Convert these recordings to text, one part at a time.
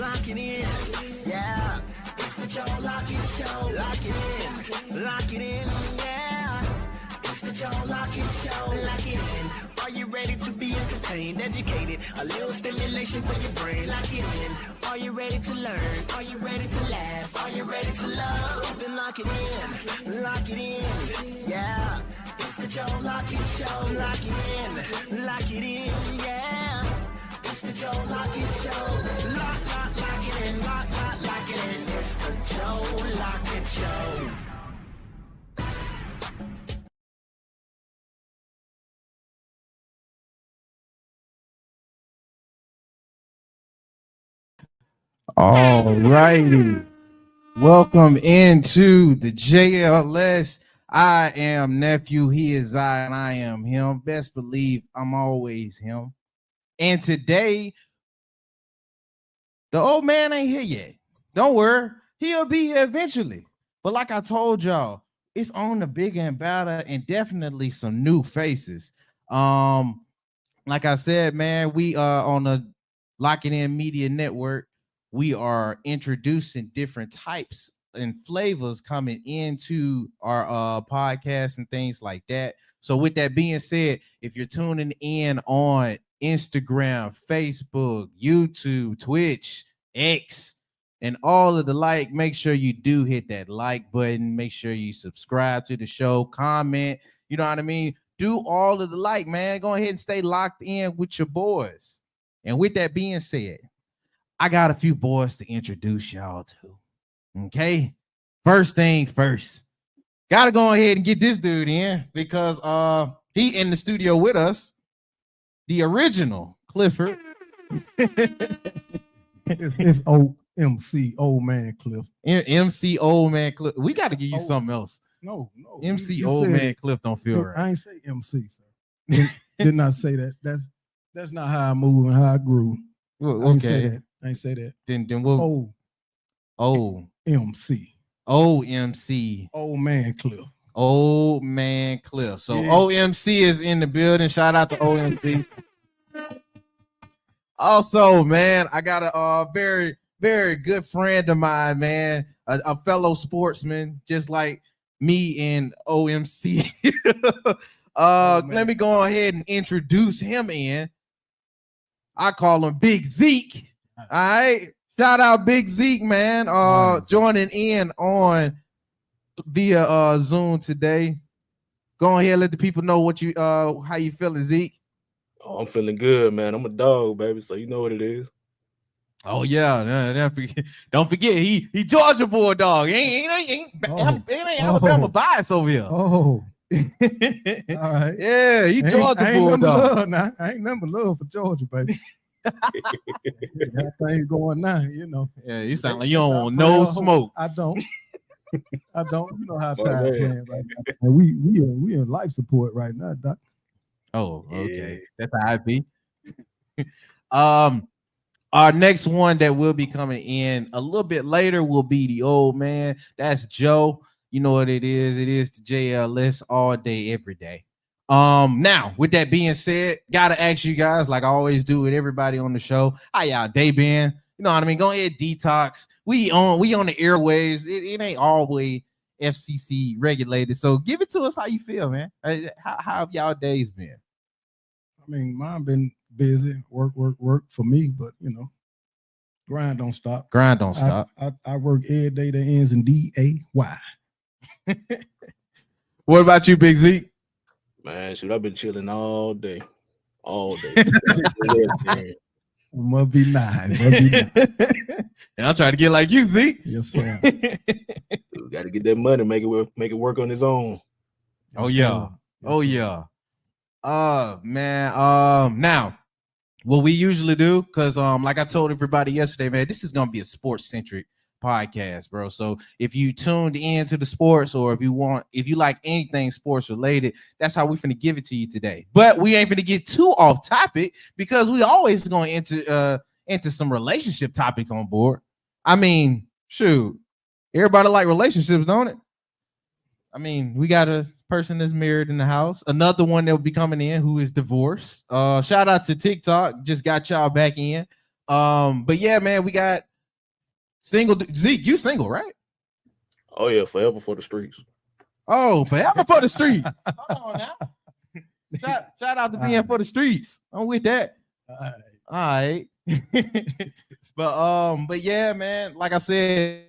lock it in. Yeah, it's the Joe Lockett Show. Lock it in, lock it in. Yeah, it's the Joe Lockett Show. Lock it in. Are you ready to be entertained, educated? A little stimulation for your brain. Lock it in. Are you ready to learn? Are you ready to laugh? Are you ready to love? Then lock it in, lock it in. Yeah, it's the Joe Lockett Show. Lock it in, yeah. It's the Joe Lockett Show. Lock it in, lock it in. It's the Joe Lockett Show. All righty. Welcome into the JLS. I am nephew. He is I, and I am him. Best believe I'm always him. And today, the old man ain't here yet. Don't worry. He'll be here eventually. But like I told y'all, it's on the bigger and better and definitely some new faces. Like I said, man, we are on the Lock It In Media Network. We are introducing different types and flavors coming into our podcast and things like that. So with that being said, if you're tuning in on Instagram, Facebook, YouTube, Twitch, X, and all of the like, make sure you do hit that like button. Make sure you subscribe to the show, comment, you know what I mean? Do all of the like, man. Go ahead and stay locked in with your boys. And with that being said, I got a few boys to introduce y'all to. Okay. First thing first. Gotta go ahead and get this dude in because he in the studio with us. The original Clifford. It's MC Old Man Cliff. MC Old Man Cliff. We got to give you something else. No. MC you Old said, Man Cliff don't feel look, right. I ain't say MC, sir. Did not say that. That's not how I move and how I grew. Well, I ain't say okay. that. I ain't say that. Then we'll MC. OMC. Old Man Cliff. Old Man Cliff. So Yeah. OMC is in the building. Shout out to OMC. Also, man, I got a very, very good friend of mine, man, a fellow sportsman, just like me and OMC. Let me go ahead and introduce him in. I call him Big Zeke. All right. Shout out Big Zeke, man. Joining in on via Zoom today. Go ahead, let the people know what you how you feeling, Zeke. Oh, I'm feeling good, man. I'm a dog, baby, so you know what it is. Oh yeah, don't forget he Georgia Bulldog. Ain't Alabama bias over here. Oh, all right. Yeah, he Georgia Bulldog. I ain't number love for Georgia, baby. That thing going now, you know. Yeah, you sound like you don't want no smoke. I don't. You know how time playing right now. And we in life support right now, Doc. Oh, okay. That's how I be. Our next one that will be coming in a little bit later will be the old man. That's Joe. You know what it is. It is the JLS all day, every day. Now, with that being said, gotta ask you guys, like I always do with everybody on the show, how y'all day been? You know what I mean? Go ahead, detox. We on the airwaves. It ain't always FCC regulated. So give it to us how you feel, man. How have y'all days been? I mean, mine been busy, work for me, but you know, grind don't stop. Grind don't stop. I work every day that ends in D-A-Y. What about you, Big Z? Man, shoot, I've been chilling all day. All day. Must be nine. And I'm trying to get like you, Z. Yes, sir. We got to get that money, make it work on its own. Oh yeah. Oh yeah. Man. Now, what we usually do, because like I told everybody yesterday, man, this is gonna be a sports centric podcast, bro. So if you tuned into the sports, or if you like anything sports related, that's how we finna give it to you today. But we ain't finna get too off topic because we always gonna into some relationship topics on board. I mean, shoot, everybody like relationships, don't it? I mean, we got a person that's married in the house, another one that will be coming in who is divorced. Shout out to TikTok, just got y'all back in. But yeah, man, we got Single Zeke, you single, right? Oh yeah, forever for the streets. Oh, forever for the streets. Hold on now. Shout out to being for the streets. I'm with that. All right. But yeah, man. Like I said,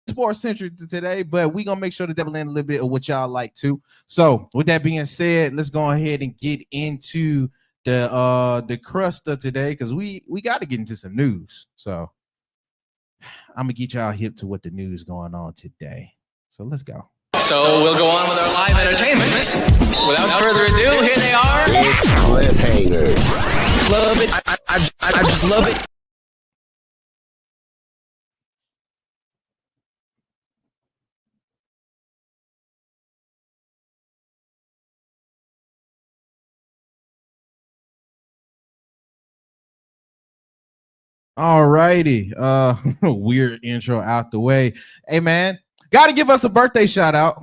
sports centric today, but we gonna make sure to double in a little bit of what y'all like too. So with that being said, let's go ahead and get into the crust of today, because we got to get into some news. So I'm gonna get y'all hip to what the news going on today. So let's go. So we'll go on with our live entertainment. Without further ado, here they are. It's cliffhanger. Love it. I just love it. All righty. Weird intro out the way. Hey man, gotta give us a birthday shout out.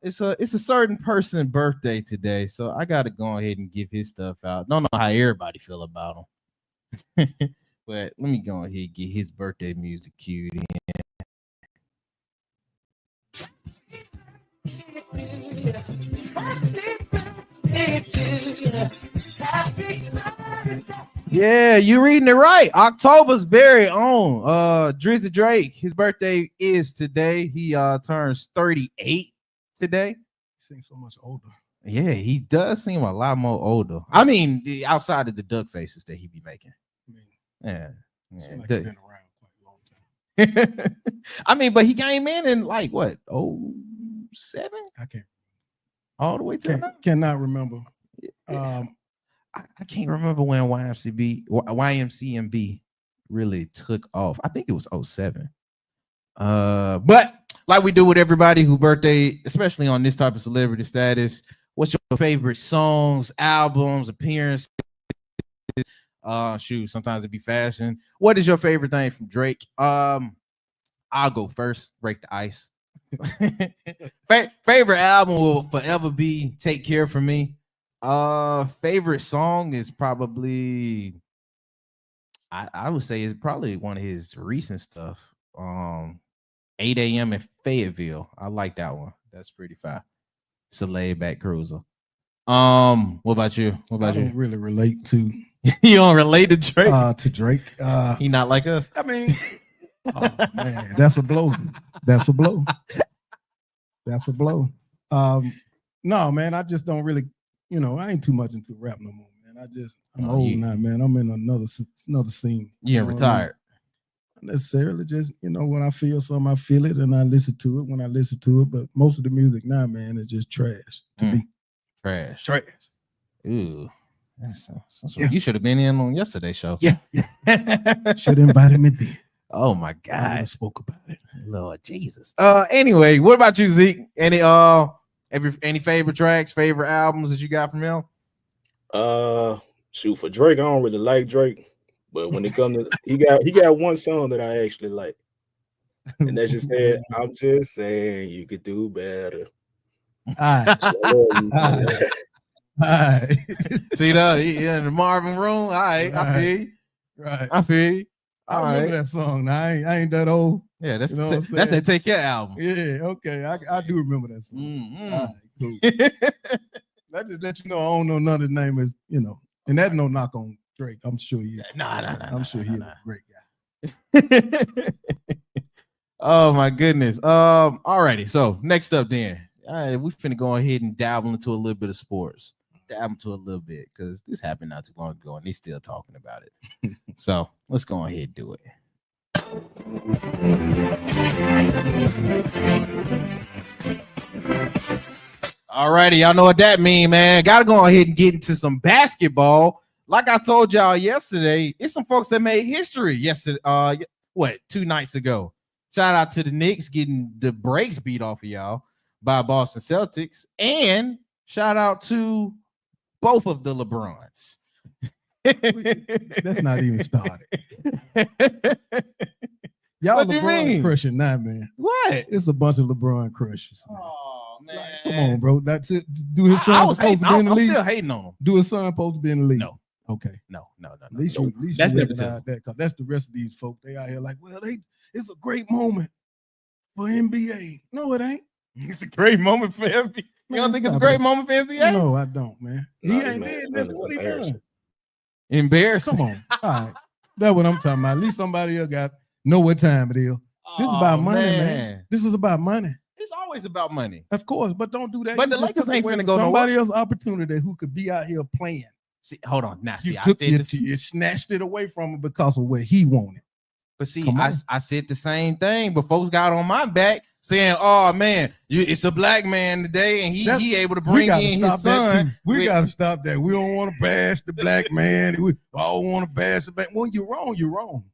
It's a certain person birthday today, so I gotta go ahead and give his stuff out. Don't know how everybody feel about him. But let me go ahead and get his birthday music cued in. Yeah, you reading it right. October's very own Drizzy Drake. His birthday is today. He turns 38 today. He seems so much older. Yeah, he does seem a lot more older. I mean, outside of the duck faces that he be making. I mean, Yeah. seems like he's been around quite a long time. I mean, but he came in like what? 07? I can't. All the way to Cannot remember. I can't remember when YMCMB really took off. I think it was 07. But like we do with everybody who birthday, especially on this type of celebrity status, what's your favorite songs, albums, appearances? Sometimes it be fashion. What is your favorite thing from Drake? I'll go first. Break the ice. Favorite album will forever be Take Care for me. Favorite song is probably I would say it's probably one of his recent stuff. 8 a.m. in Fayetteville. I like that one. That's pretty fine. It's a laid back cruiser. What about you? I don't really relate to You don't relate to Drake? to Drake. He not like us. I mean, oh man, that's a blow. That's a blow. That's a blow. No, man, I just don't really, I ain't too much into rap no more, man. I'm old now, man. I'm in another scene. You ain't retired. Not necessarily, just when I feel something, I feel it and I listen to it when I listen to it. But most of the music now, man, is just trash to me. Trash. Ooh. Yeah. You should have been in on yesterday's show. Yeah. Should have invited me there. Oh my I God. spoke about it. Lord Jesus. Anyway, what about you, Zeke? Any favorite tracks, favorite albums that you got from him? For Drake, I don't really like Drake, but when it comes to he got one song that I actually like, and that's just said, I'm just saying you could do better. All right. See that? He in the Marvin room. All right, I feel you. Right. I feel you. All I remember right. that song. Now, I ain't that old. Yeah, that's what I'm that's saying? that Take Care album. Yeah, okay. I do remember that song. Mhm. All right, cool. That just let you know I don't know none of the name is, and that's no knock on Drake. I'm sure he is. I'm sure he's a great guy. Oh my goodness. Alrighty. So next up, then, we finna go ahead and dabble into a little bit of sports. Dabble into a little bit because this happened not too long ago and they still talking about it. So let's go ahead and do it. Alrighty, y'all know what that mean, man. Gotta go ahead and get into some basketball. Like I told y'all yesterday, it's some folks that made history yesterday. 2 nights ago. Shout out to the Knicks getting the brakes beat off of y'all by Boston Celtics, and shout out to both of the LeBrons. That's not even started. Y'all What do you LeBron mean? crushing now, man. What? It's a bunch of LeBron crushes. Man. Oh man, Come on, bro. That's it. Do his son I was supposed hating. to be in the I'm league? still hating on him. Do his son supposed to be in the league? No. Okay. No. At least Nope. you That's recognize nepotism. that, because that's the rest of these folk. They out here like, well, it's a great moment for NBA. No, it ain't. It's a great moment for NBA. You don't Man, think it's a stop great it. moment for NBA? No, I don't, man. Nah, He this ain't man did is nothing. What he embarrassing. done? Embarrassing. Come on. All right. That's what I'm talking about. At least somebody else know what time it is. This is about money, man. This is about money. It's always about money. Of course, but don't do that. But You the just Lakers took ain't away finna go somebody else's opportunity who could be out here playing. See, hold on. Now, see, You I took said it, this, you snatched it away from him because of what he wanted. but see, Come on. I said the same thing, but folks got on my back saying, "Oh man, it's a black man today, and he able to bring in his son." We gotta stop that. We don't want to bash the black man. We all want to bash the black. When you're wrong, you're wrong.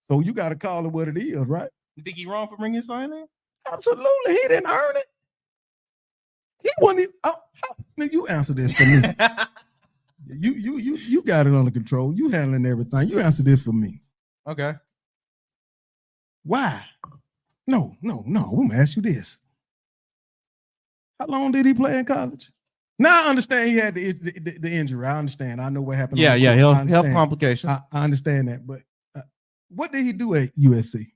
So you got to call it what it is, right? You think he wrong for bringing his son in? Absolutely, he didn't earn it. He wasn't even. You answer this for me. You got it under control. You handling everything. You answer this for me. Okay. Why? No. I'm gonna ask you this. How long did he play in college? Now I understand he had the injury. I understand. I know what happened. Yeah, on the field. I health understand. complications. I understand that, but what did he do at USC?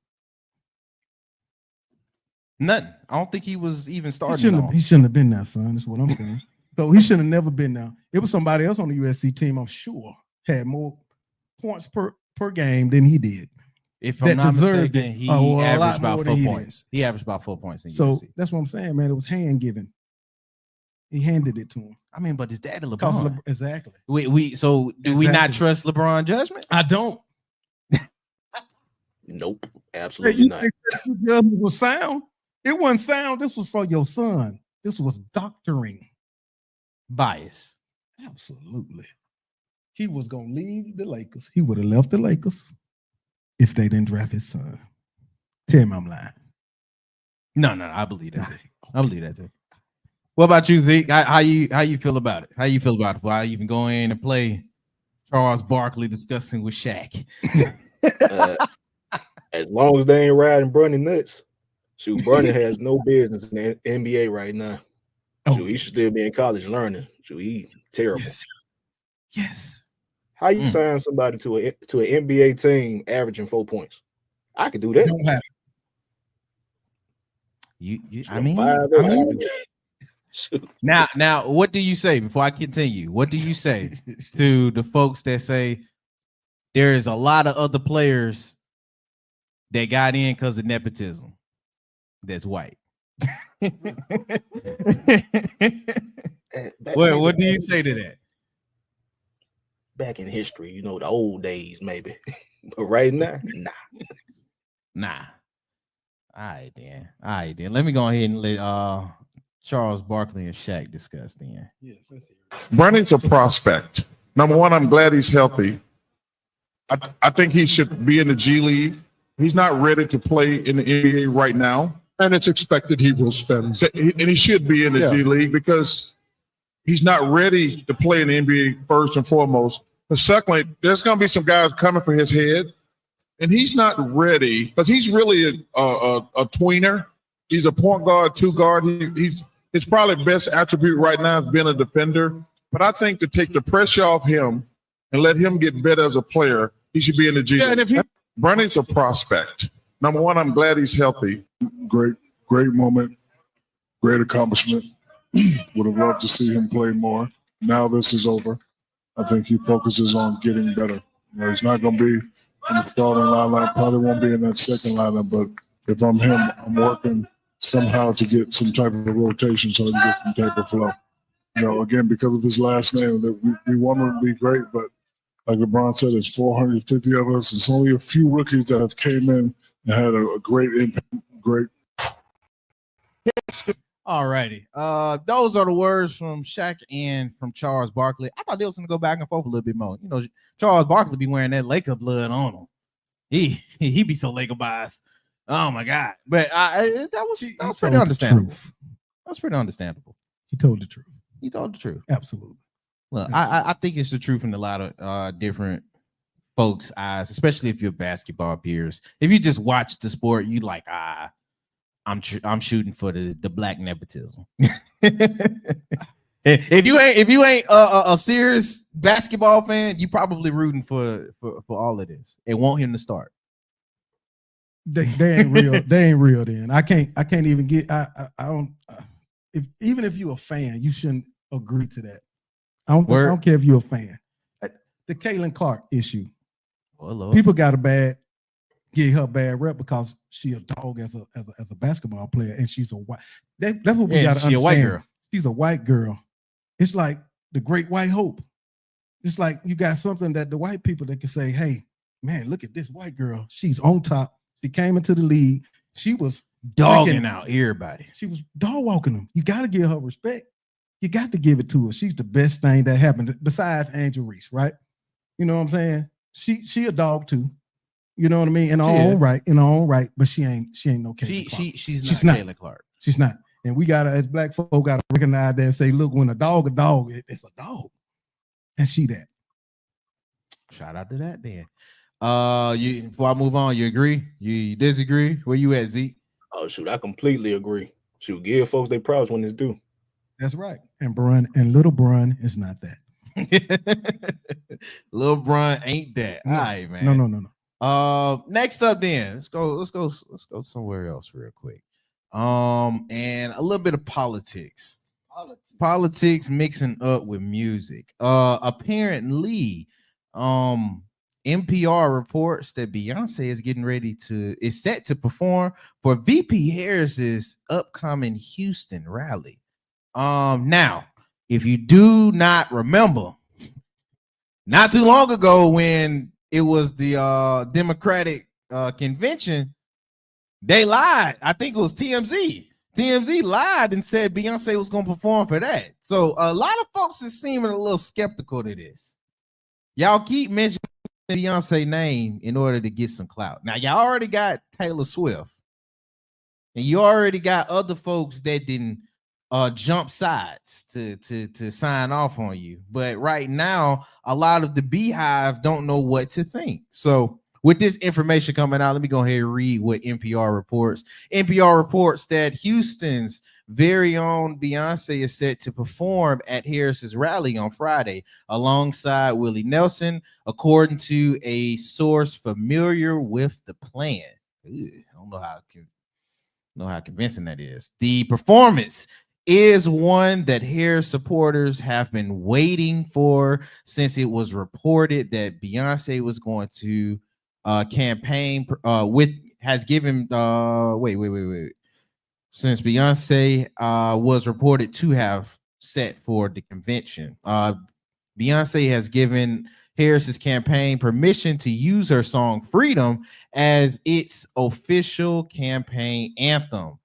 Nothing. I don't think he was even starting. He shouldn't have been there, son. That's what I'm saying. So he should have never been there. It was somebody else on the USC team, I'm sure, had more points per game than he did. If that I'm not deserved mistaken, it. he A lot averaged about more 4 than he points. He averaged about 4 points in So USC. that's what I'm saying, man. It was hand given. He handed it to him. I mean, but his daddy Because LeBron. exactly. So do we not Exactly. trust LeBron judgment? I don't. Nope, Hey, absolutely you not. think that judgment was sound? It wasn't sound. This was for your son. This was doctoring. Bias. Absolutely. He was gonna leave the Lakers. He would have left the Lakers if they didn't draft his son. Tell me I'm lying. No, I believe that. Too. I believe that too. What about you, Zeke? How you feel about it? How you feel about it? Why even go in and play Charles Barkley discussing with Shaq? As long as they ain't riding Bronny nuts, shoot, Bronny has no business in the NBA right now. Shoot, he should still be in college learning. Shoot, he terrible. Yes. How you sign somebody to an NBA team averaging 4 points? I could do that. Don't happen. I mean, Shoot. now, what do you say before I continue? What do you say to the folks that say there is a lot of other players that got in because of nepotism that's white? What do you say to that? Back in history, you know, the old days, maybe. But right now, Nah. All right, then. Let me go ahead and let Charles Barkley and Shaq discuss then. Yes, let's see. Bronny's a prospect. Number one, I'm glad he's healthy. I think he should be in the G League. He's not ready to play in the NBA right now. And it's expected he will spend. And he should be in the G League because he's not ready to play in the NBA first and foremost. But secondly, there's going to be some guys coming for his head. And he's not ready because he's really a tweener. He's a point guard, two guard. He's his probably best attribute right now is being a defender. But I think to take the pressure off him and let him get better as a player, he should be in the G League. And if he Bronny's a prospect. Number one, I'm glad he's healthy. great moment, great accomplishment. Would have loved to see him play more. Now this is over. I think he focuses on getting better. You know, he's not going to be in the starting lineup, probably won't be in that second lineup, but if I'm him, I'm working somehow to get some type of a rotation so he can get some type of flow. You know, again, because of his last name, that we want him to be great, but like LeBron said, there's 450 of us. It's only a few rookies that have came in and had a great impact, great. All righty. Those are the words from Shaq and from Charles Barkley. I thought they was gonna go back and forth a little bit more. You know, Charles Barkley be wearing that Laker blood on him. He be so Laker biased. Oh my God! But that was pretty understandable. That's pretty understandable. He told the truth. He told the truth. Absolutely. Well, I think it's the truth in a lot of different folks' eyes, especially if you're basketball peers. If you just watch the sport, you like I'm shooting for the black nepotism. if you ain't a serious basketball fan, you probably rooting for all of this and want him to start. They ain't real. They ain't real. Then I can't even get. I don't. Even if you're a fan, you shouldn't agree to that. I don't care if you're a fan. The Caitlin Clark issue. Oh, Lord. People got give her bad rep because she a dog as a basketball player, and she's a white. That's what we got to understand. She's a white girl. She's a white girl. It's like the Great White Hope. It's like you got something that the white people that can say, "Hey, man, look at this white girl. She's on top. She came into the league. She was Dogging out everybody. She was dog walking them. You got to give her respect. You got to give it to her. She's the best thing that happened besides Angel Reese, right? You know what I'm saying? She a dog too. You know what I mean? In her own right, but she ain't no Caitlin Clark. She's not Caitlin Clark. She's not. And we gotta, as black folk, gotta recognize that and say, look, when a dog, it's a dog. And she that. Shout out to that then. Before I move on, you agree? You disagree? Where you at, Zeke? Oh shoot, I completely agree. Shoot, give folks their props when it's due. That's right. And little Brun is not that. Little Brun ain't that. No. All right, man. No. Next up then, let's go somewhere else real quick. And a little bit of politics. Politics mixing up with music. Apparently, NPR reports that Beyonce is set to perform for VP Harris's upcoming Houston rally. Now, if you do not remember, not too long ago when it was the Democratic convention, they lied. I think it was TMZ. TMZ lied and said Beyonce was going to perform for that. So a lot of folks is seeming a little skeptical to this. Y'all keep mentioning Beyonce name in order to get some clout. Now, y'all already got Taylor Swift, and you already got other folks that didn't jump sides to sign off on you. But right now, a lot of the Beehive don't know what to think. So with this information coming out, let me go ahead and read what NPR reports. NPR reports that Houston's very own Beyonce is set to perform at Harris's rally on Friday alongside Willie Nelson, according to a source familiar with the plan. I don't know how convincing that is. The performance is one that Harris supporters have been waiting for since it was reported that Beyonce was going to campaign since Beyonce was reported to have set for the convention. Beyonce has given Harris's campaign permission to use her song Freedom as its official campaign anthem.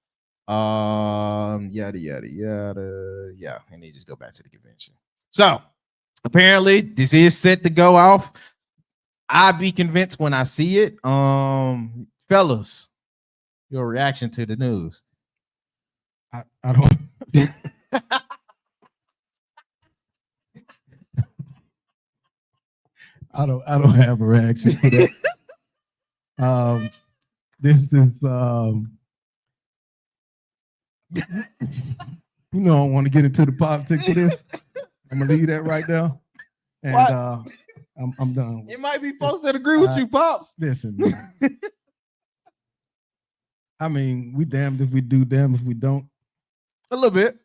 Yada yada yada. Yeah, and they just go back to the convention. So apparently this is set to go off. I'll be convinced when I see it. Fellas, your reaction to the news? I don't. I don't have a reaction to that. This is you know, I don't want to get into the politics of this. I'm gonna leave that right now. And I'm done. It might be folks that agree with you, Pops. Listen, man. I mean, we damned if we do, damned if we don't. A little bit.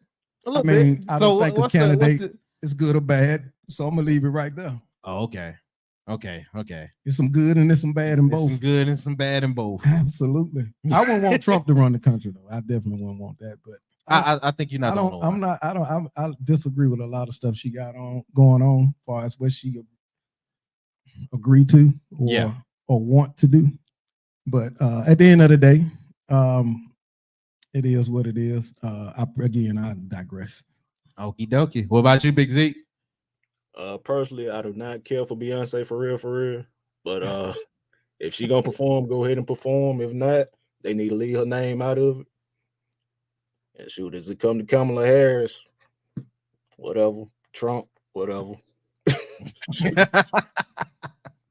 I don't think the candidate is good or bad, so I'm gonna leave it right there. Oh, okay. There's some good and there's some bad in both. Some good and some bad in both. Absolutely. I wouldn't want Trump to run the country though. I definitely wouldn't want that. But I think you're not. I disagree with a lot of stuff she got going on as far as what she agreed to or want to do. But at the end of the day, it is what it is. I digress. Okie dokie. What about you, Big Z? Personally, I do not care for Beyonce for real. But if she gonna perform, go ahead and perform. If not, they need to leave her name out of it. And shoot, as it come to Kamala Harris, whatever, Trump, whatever.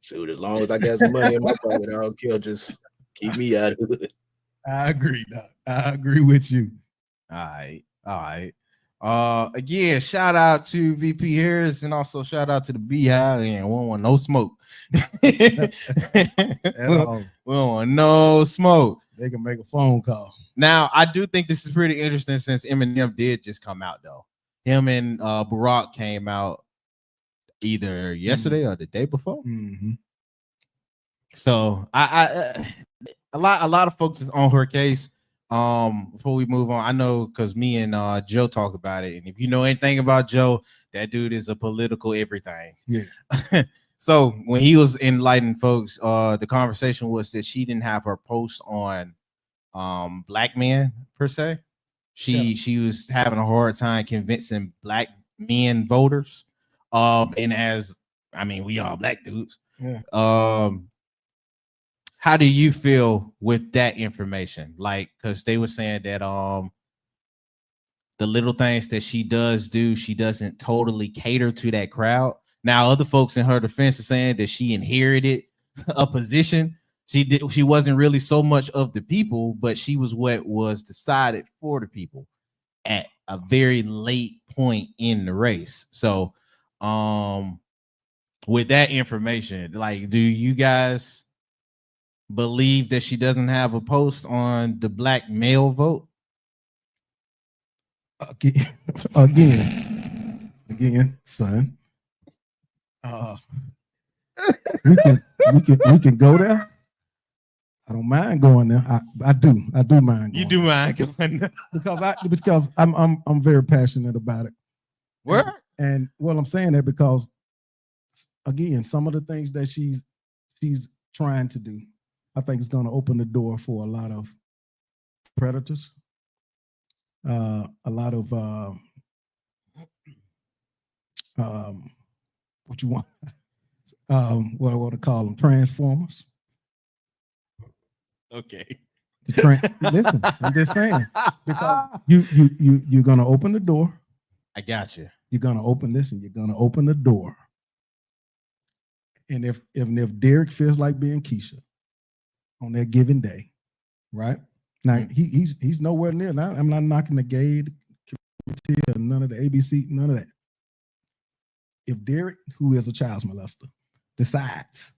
Shoot, as long as I got some money in my pocket, I don't care. Just keep me out of it. I agree, Doc. I agree with you. All right. Again, shout out to VP Harris and also shout out to the Beehive and we don't want no smoke. we don't want no smoke. They can make a phone call. Now, I do think this is pretty interesting since Eminem did just come out though. Him and Barack came out either yesterday or the day before. Mm-hmm. So I a lot of folks is on her case. Before we move on, I know because me and Joe talk about it, and if you know anything about Joe, that dude is a political everything. Yeah. So when he was enlightening folks, the conversation was that she didn't have her post on black men per se. She was having a hard time convincing black men voters. And as I mean, we all black dudes. Yeah. How do you feel with that information? Like, because they were saying that the little things that she does do, she doesn't totally cater to that crowd. Now, other folks in her defense are saying that she inherited a position. She wasn't really so much of the people, but she was what was decided for the people at a very late point in the race. So, with that information, like, do you guys believe that she doesn't have a post on the black male vote? Again, son. We can go there. I don't mind going there. I do mind. You do mind going there because I'm very passionate about it. Where? And well, I'm saying that because again, some of the things that she's trying to do, I think it's going to open the door for a lot of predators, a lot of what you want, what to call them, transformers. Okay. Listen, I'm just saying because you're going to open the door. I got you. You're going to open this, and you're going to open the door. And if Derek feels like being Keisha on that given day, right? Now he's nowhere near. Now I'm not knocking the gay community or none of the ABC, none of that. If Derek, who is a child molester, decides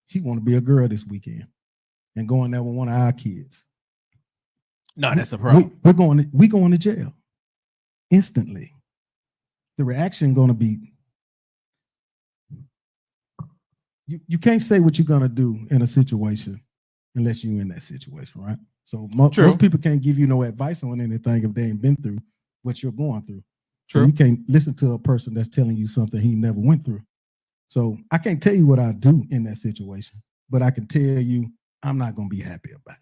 he want to be a girl this weekend and going there with one of our kids, no, that's a problem. We're going to jail instantly. The reaction going to be. You can't say what you're gonna do in a situation unless you're in that situation, right? So most people can't give you no advice on anything if they ain't been through what you're going through. True. So you can't listen to a person that's telling you something he never went through. So I can't tell you what I do in that situation, but I can tell you I'm not gonna be happy about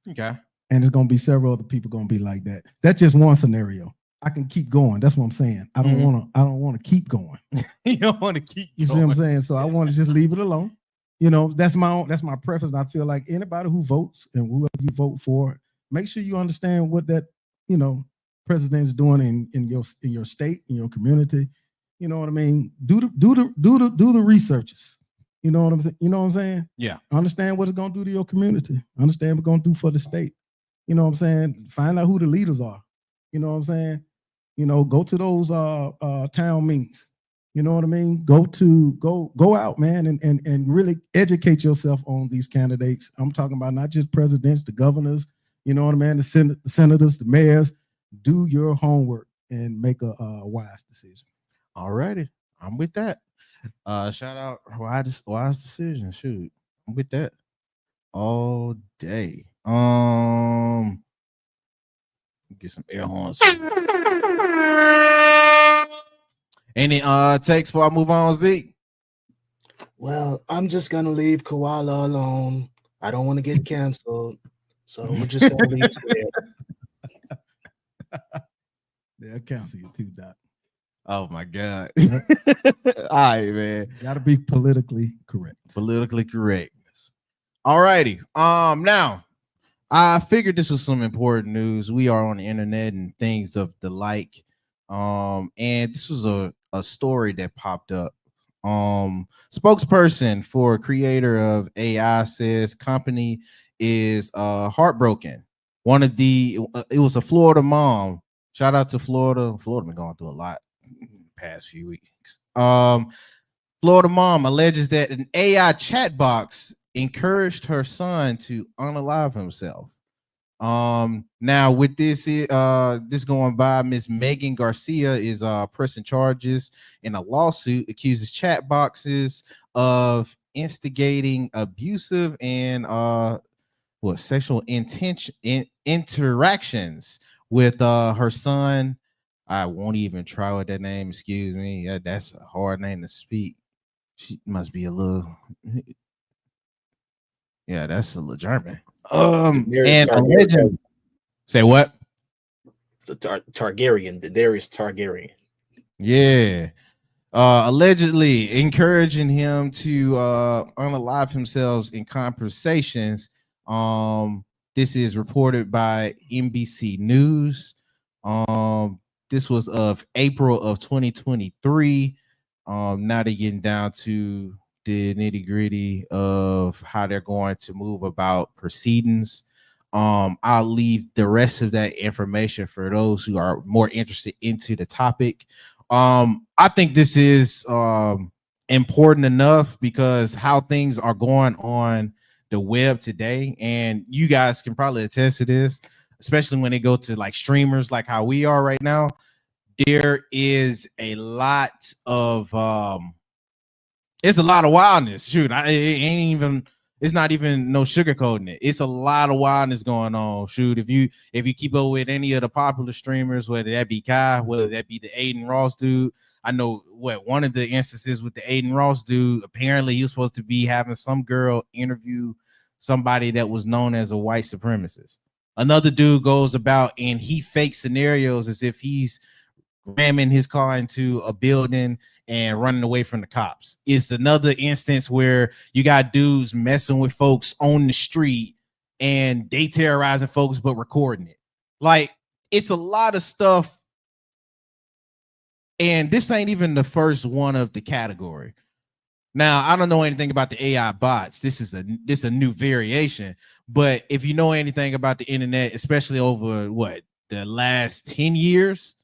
it. Okay. And there's gonna be several other people gonna be like that. That's just one scenario. I can keep going. That's what I'm saying. I don't want to keep going. You don't want to keep You see what I'm saying? So I want to just leave it alone. You know, that's my preference. And I feel like anybody who votes and whoever you vote for, make sure you understand what that, president is doing in your state, in your community. You know what I mean? Do the researches. You know what I'm saying? You know what I'm saying? Yeah. Understand what it's gonna do to your community. Understand what it's gonna do for the state. You know what I'm saying? Find out who the leaders are. You know what I'm saying? Go to those town meetings. You know what I mean? Go out, man, and really educate yourself on these candidates. I'm talking about not just presidents, the governors, you know what I mean? The senators, the mayors. Do your homework and make a wise decision. All righty. I'm with that. Shout out wise decision. Shoot. I'm with that all day. Get some air horns. Any takes before I move on, Zeke? Well, I'm just gonna leave Koala alone. I don't want to get canceled, so we're just gonna leave it there. They'll cancel you too, Doc. Oh my God! All right, man. Gotta be politically correct. Politically correct. All righty. Now I figured this was some important news. We are on the internet and things of the like. And this was a story that popped up. Spokesperson for creator of AI says company is heartbroken. It was a Florida mom Shout out to Florida. Florida been going through a lot past few weeks. Florida mom alleges that an AI chat box encouraged her son to unalive himself. Now with this going by, Miss Megan Garcia is pressing charges in a lawsuit, accuses chat boxes of instigating abusive and sexual interactions with her son. I won't even try with that name, excuse me. Yeah, that's a hard name to speak. She must be a little, yeah, that's a little German. And allegedly, say what? It's a Targaryen, Daenerys Targaryen. Yeah. Allegedly encouraging him to unalive himself in conversations. This is reported by NBC News. This was of April of 2023. Now they're getting down to the nitty-gritty of how they're going to move about proceedings. I'll leave the rest of that information for those who are more interested into the topic. I think this is important enough because how things are going on the web today, and you guys can probably attest to this, especially when they go to like streamers like how we are right now. There is a lot of it's a lot of wildness. Shoot, it's not even no sugarcoating it. It's a lot of wildness going on. Shoot, if you keep up with any of the popular streamers, whether that be Kai, whether that be the Aiden Ross dude, I know one of the instances with the Aiden Ross dude, apparently he was supposed to be having some girl interview somebody that was known as a white supremacist. Another dude goes about and he fakes scenarios as if he's ramming his car into a building and running away from the cops. It's another instance where you got dudes messing with folks on the street and they terrorizing folks but recording it. Like, it's a lot of stuff, and this ain't even the first one of the category. Now, I don't know anything about the AI bots. This is a new variation, but if you know anything about the internet, especially over the last 10 years,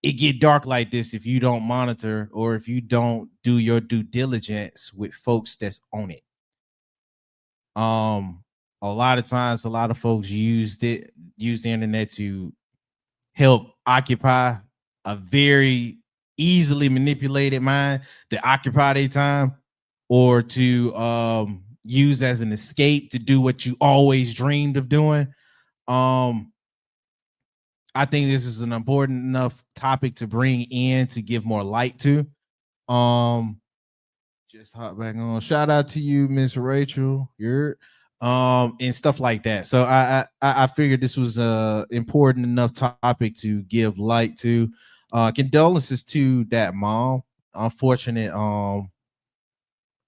it get dark like this if you don't monitor or if you don't do your due diligence with folks that's on it. A lot of times, a lot of folks use the internet to help occupy a very easily manipulated mind to occupy their time, or to use as an escape to do what you always dreamed of doing. I think this is an important enough topic to bring in to give more light to. Just hop back on. Shout out to you, Miss Rachel. And stuff like that. So I figured this was a important enough topic to give light to. Condolences to that mom. Unfortunate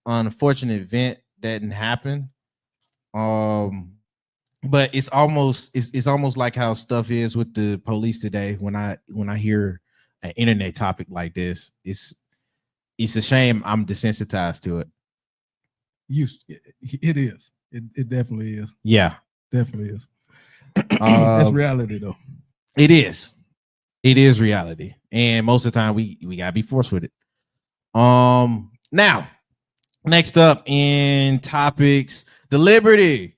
event that didn't happen. But it's almost like how stuff is with the police today. When I hear an internet topic like this, it's a shame I'm desensitized to it. It is. It definitely is. Yeah, definitely is. It's reality though. It is. It is reality, and most of the time we gotta be forced with it. Now, next up in topics, the Liberty.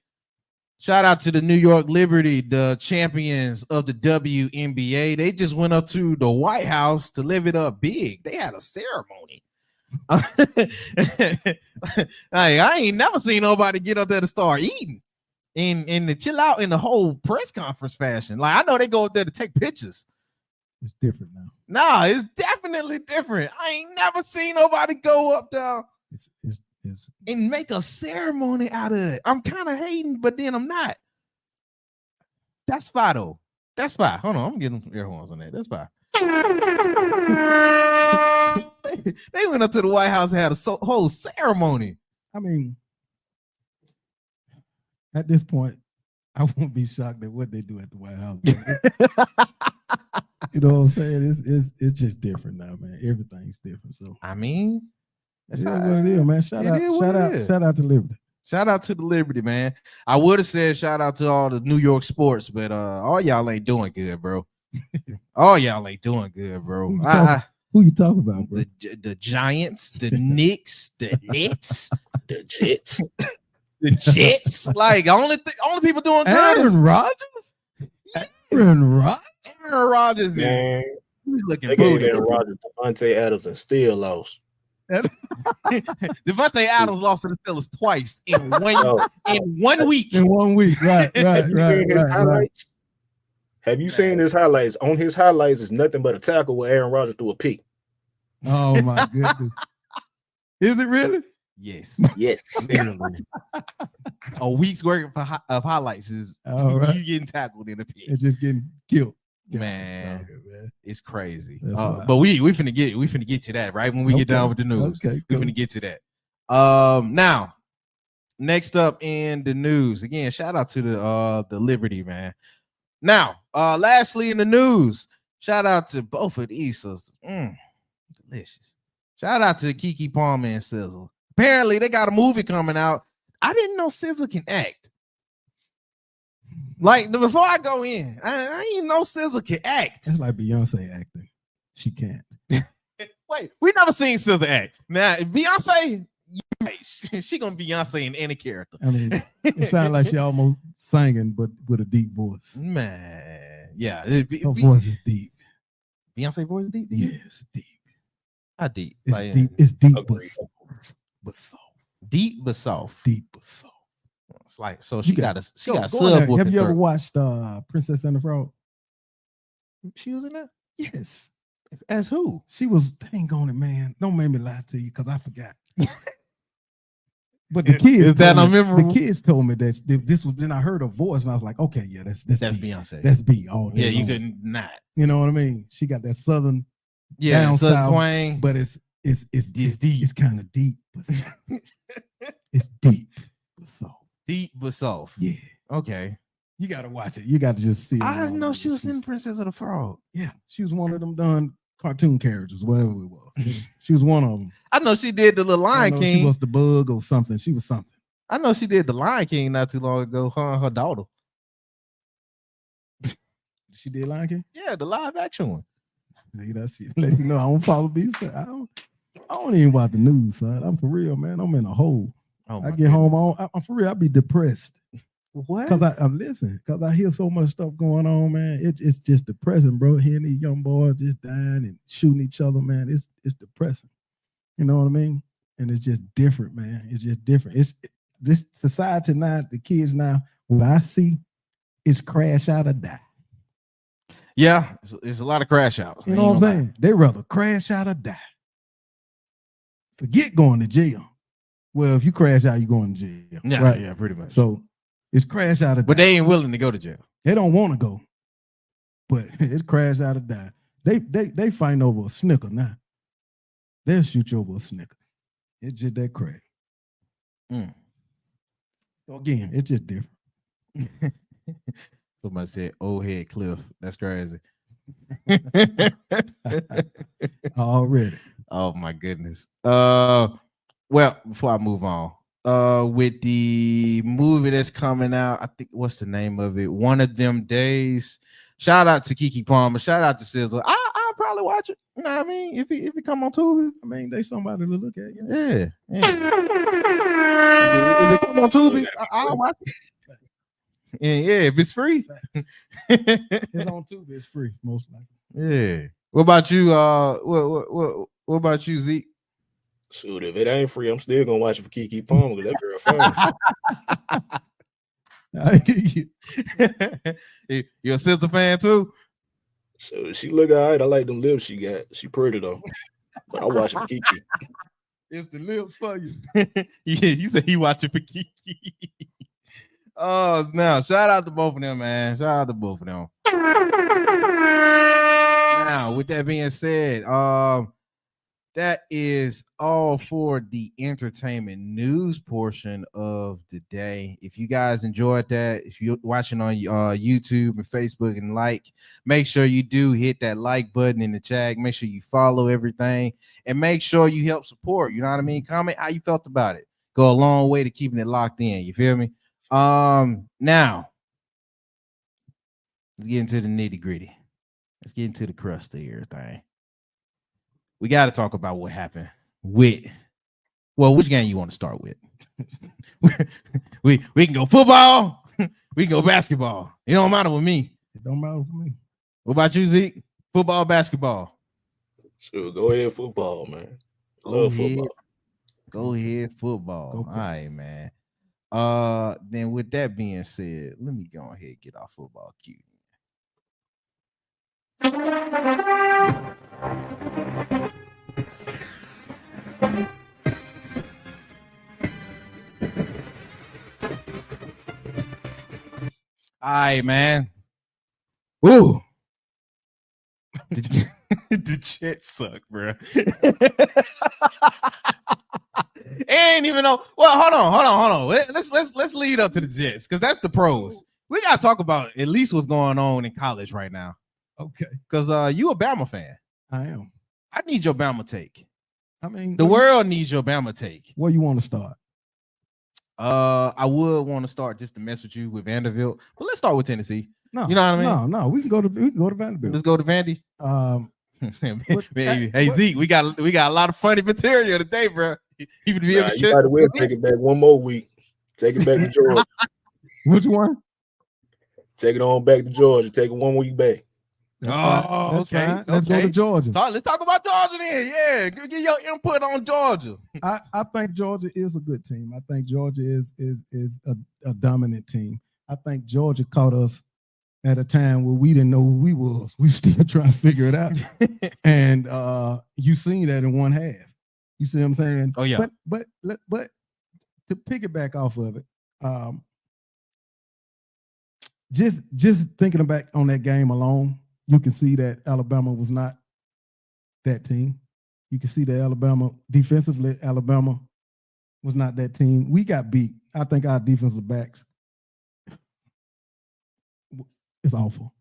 Shout out to the New York Liberty, the champions of the WNBA. They just went up to the White House to live it up big. They had a ceremony. I ain't never seen nobody get up there to start eating and to chill out in the whole press conference fashion. Like, I know they go up there to take pictures. It's different now. Nah, it's definitely different. I ain't never seen nobody go up there and make a ceremony out of it. I'm kind of hating, but then I'm not. That's fine though. That's fine. Hold on, I'm getting air horns on that. That's fine. They went up to the White House and had a whole ceremony. I mean, at this point, I won't be shocked at what they do at the White House. You know what I'm saying? It's just different now, man. Everything's different. So I mean, that's what it is, man. Shout out to Liberty. Shout out to the Liberty, man. I would have said shout out to all the New York sports, but all y'all ain't doing good, bro. Oh, y'all ain't doing good, Who bro. you talking about, bro? The Giants, the Knicks, the Nets, The Jets. the Jets. Like only people doing good is Aaron Rodgers. Aaron Rodgers. Aaron Rodgers. Is Man, he's looking they gave booty. Aaron Rodgers Devontae Adams and still lost. Devontae Adams lost to the Steelers twice in Oh, one week. In 1 week, right. Have you seen his highlights? Have you seen his highlights? On his highlights is nothing but a tackle where Aaron Rodgers threw a pick. Oh my goodness. Is it really? Yes. Yes. Literally. A week's worth of highlights is All right. you getting tackled in a pit. It's just getting killed. Man. Man. It's crazy. That's wild. But we finna get to that right when we get done with the news. Okay, We cool. finna get to that. Now, next up in the news. Again, shout out to the Liberty, man. Now, lastly in the news, shout out to both of these sisters. Delicious. Shout out to Keke Palmer and SZA. Apparently, they got a movie coming out. I didn't know SZA can act. Like, before I go in, I didn't know SZA can act. It's like Beyonce acting. She can't. Wait, we never seen SZA act. Now, Beyonce, she gonna be Beyonce in any character. I mean, it sounds like she almost singing, but with a deep voice. Man, yeah. Her voice is deep. Beyonce voice deep? Yes, deep. How deep? It's Like, deep. It's deep, Agreed. but soft. deep but soft. Deep, but soft. It's like so she got a Go on sub. there. Have you ever watched Princess and the Frog? She was in that? Yes. As who? She was, dang on it, man. Don't make me lie to you because I forgot. But the kids, Is that told me- unmemorable? The kids told me that this was. Then I heard her voice, and I was like, okay, yeah, that's That's B. Beyonce. That's B all day Yeah, you long. couldn't not. You know what I mean? She got that southern, Yeah, Down Southern south, twang. but it's deep. It's kind of deep, but it's deep, but soft. Deep but soft. Yeah, Okay. you got to watch it. You got to just see it. I didn't know she was She's- in Princess of the Frog. Yeah, she was one of them done cartoon characters, whatever it was. She was one of them. I know she did the little I Lion don't know, King. She was the bug or something. She was something. I know she did the Lion King not too long ago. Her and her daughter. She did Lion King. Yeah, the live action one. See, that's it. Let you know I don't follow these. I don't even watch the news, son. I'm for real, man. I'm in a hole. Oh, I get home, I'm for real. I be depressed What? because I'm listening because I hear so much stuff going on, man. It's just depressing, bro. Hearing these young boys just dying and shooting each other, man. It's depressing. You know what I mean? And it's just different, man. It's just different. This society now, the kids now. What I see is crash out or die. Yeah, it's a lot of crash outs. You know what I'm saying? They rather crash out or die. Forget going to jail. Well, if you crash out, you're going to jail. Yeah, right? yeah, pretty much. So it's crash out or die. But they ain't willing to go to jail. They don't want to go, but it's crash out or die. They fighting over a Snicker now. They'll shoot you over a Snicker. It's just that crack. Mm. So again, it's just different. Somebody said old head Cliff. That's crazy. Already. Oh my goodness. Well, before I move on, with the movie that's coming out, I think what's the name of it? One of Them Days. Shout out to Keke Palmer. Shout out to SZA. I'll probably watch it. You know what I mean? If it come on Tubi, I mean, they somebody to look at. You know? yeah. If it come on Tubi, I'll watch it. And yeah, if it's free. It's on Tubi. It's free, most likely. Yeah. What about you? What about you, Zeke? Shoot, if it ain't free, I'm still gonna watch it for Keke Palmer because that girl fine. You're a SZA fan too? So she look all right. I like them lips she got. She pretty though. But I watch it for Keke. It's the lips for you. Yeah, you said he watching for Keke. Oh, now shout out to both of them, man. Shout out to both of them. Now, with that being said, that is all for the entertainment news portion of the day. If you guys enjoyed that, if you're watching on YouTube and Facebook and make sure you do hit that like button in the chat. Make sure you follow everything and make sure you help support. You know what I mean? Comment how you felt about it. Go a long way to keeping it locked in. You feel me? Now let's get into the nitty gritty. let's get into the crust of everything. We got to talk about what happened with. Well, which game you want to start with? we can go football. We can go basketball. It don't matter with me. It don't matter for me. What about you, Zeke? Football, basketball? Sure, go ahead, football, man. Love football. Go ahead, football. Go All right, man. Then with that being said, let me go ahead and get our football cue. All right, man. Ooh. The Jets suck, bro. Ain't even know. Well, hold on. Let's lead up to the Jets because that's the pros. We gotta talk about at least what's going on in college right now. Okay. Because you a Bama fan. I am. I need your Bama take. I mean, The world needs your Bama take. where you want to start? I would want to start just to mess with you with Vanderbilt, but let's start with Tennessee. No, You know what I mean? No, we can go to Vanderbilt. Let's go to Vandy. Hey what- Zeke, we got a lot of funny material today, bro. Nah, you might as well take it back one more week. Take it back to Georgia. Which one? Take it on back to Georgia. Take it 1 week back. That's okay. fine. Let's go to Georgia. Let's talk about Georgia then. Yeah, get your input on Georgia. I think Georgia is a good team. I think Georgia is a dominant team. I think Georgia caught us at a time where we didn't know who we was. We still trying to figure it out. And you seen that in one half. You see what I'm saying? Oh yeah. But to piggyback off of it, just thinking back on that game alone, you can see that Alabama was not that team. You can see that Alabama defensively, Alabama was not that team. We got beat. I think our defensive backs is awful.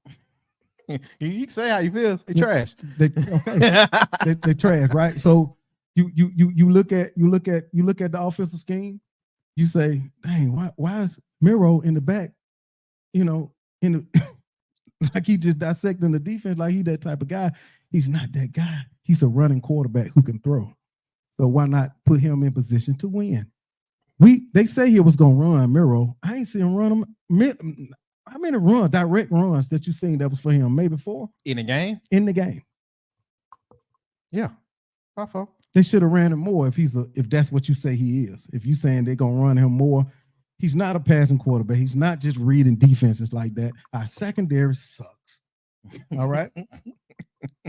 You can say how you feel. They trash. They trash, right? So you look at the offensive scheme. You say, dang, why is Miro in the back? You know, in the like he just dissecting the defense like he that type of guy. He's not that guy. He's a running quarterback who can throw. So why not put him in position to win? They say he was gonna run Miro. I ain't seen him run him. How many direct runs that you seen that was for him? Maybe 4 In the game? in the game. Yeah. My fault. They should have ran him more if that's what you say he is. If you saying they're gonna run him more, he's not a passing quarterback. He's not just reading defenses like that. Our secondary sucks. All right.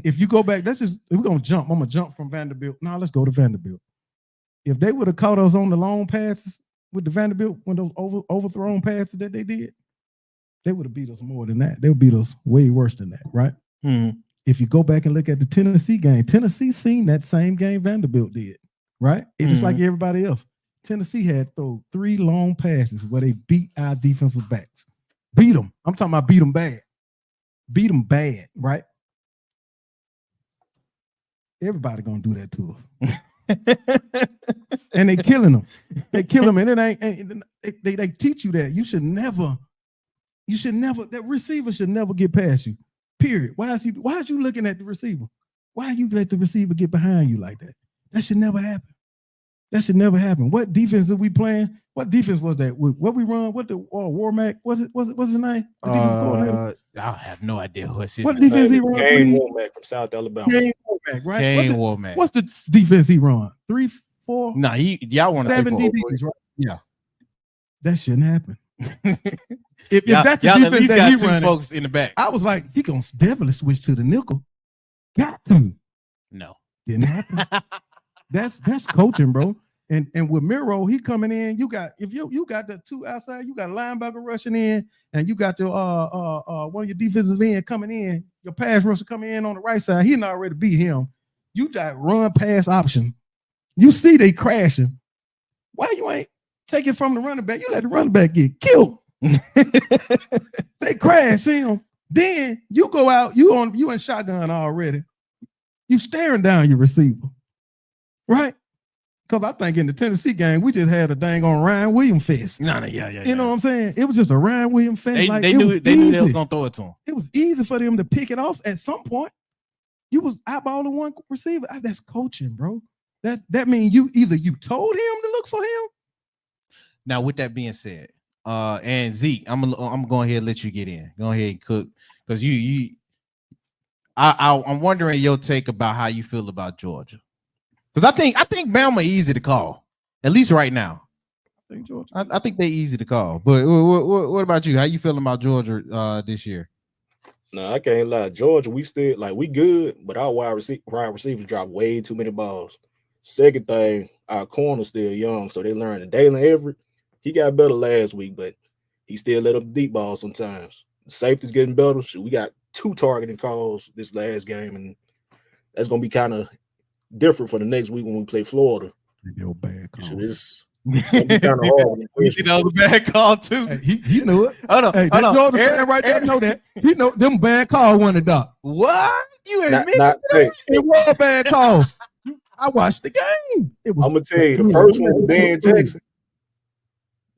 If you go back, we're gonna jump. I'm gonna jump from Vanderbilt. Now let's go to Vanderbilt. If they would have caught us on the long passes with the Vanderbilt, when those overthrown passes that they did, they would have beat us more than that. They would beat us way worse than that, right? Mm-hmm. If you go back and look at the Tennessee game, Tennessee seen that same game Vanderbilt did, right? It's just like everybody else. Tennessee had throw 3 long passes where they beat our defensive backs. Beat them. I'm talking about beat them bad. Beat them bad, right? Everybody gonna do that to us. And they killing them. They kill them, and it ain't. They teach you that you should never. That receiver should never get past you. Period. Why is you looking at the receiver? Why you let the receiver get behind you like that? That should never happen. That should never happen. What defense are we playing? What defense was that? What we run? What the Warmack? What's his name? I have no idea what's his What name. defense he run? Kane Womack from South Alabama. Kane Womack, right? Kane Womack. What's the defense he run? 3, 4, No, y'all want to 7 DBs, right? Yeah. That shouldn't happen. If Y'all that's the at defense least that got he 2 running, folks in the back. I was like, he gonna definitely switch to the nickel. Got to. No. Didn't happen. That's coaching, bro. And with Miro, he coming in. You got you got the 2 outside. You got a linebacker rushing in, and you got your one of your defensive end coming in. Your pass rusher coming in on the right side. He done already beat him. You got run pass option. You see they crashing. Why you ain't take it from the running back? You let the running back get killed. They crash him. Then you go out. You in shotgun already. You staring down your receiver, right? Because I think in the Tennessee game, we just had a dang on Ryan Williams fest. Yeah. You know what I'm saying? It was just a Ryan Williams fest. They knew they was gonna throw it to him. It was easy for them to pick it off at some point. You was eyeballing one receiver. That's coaching, bro. That means you told him to look for him. Now, with that being said, and Zeke, I'm going ahead and let you get in. Go ahead and cook because I'm wondering your take about how you feel about Georgia. Because I think Bama easy to call, at least right now. I think Georgia. I think they're easy to call. But what about you? How you feeling about Georgia this year? No, I can't lie. Georgia, we still we good, but our wide receivers drop way too many balls. Second thing, our corner's still young, so they learning. Dalen Everett, he got better last week, but he still let up deep balls sometimes. The safety's getting better. So we got 2 targeting calls this last game, and that's gonna be kind of different for the next week when we play Florida. Bad call. So it's gonna be kind of hard. You see that was a bad call too. Hey, he knew it. Hold on, Hey, hold on. Georgia fan right there know that. He know them bad calls won the dog. What? You admit Hey, It was bad calls. I watched the game. It was. I'm gonna tell you, the first one with Dan Jackson.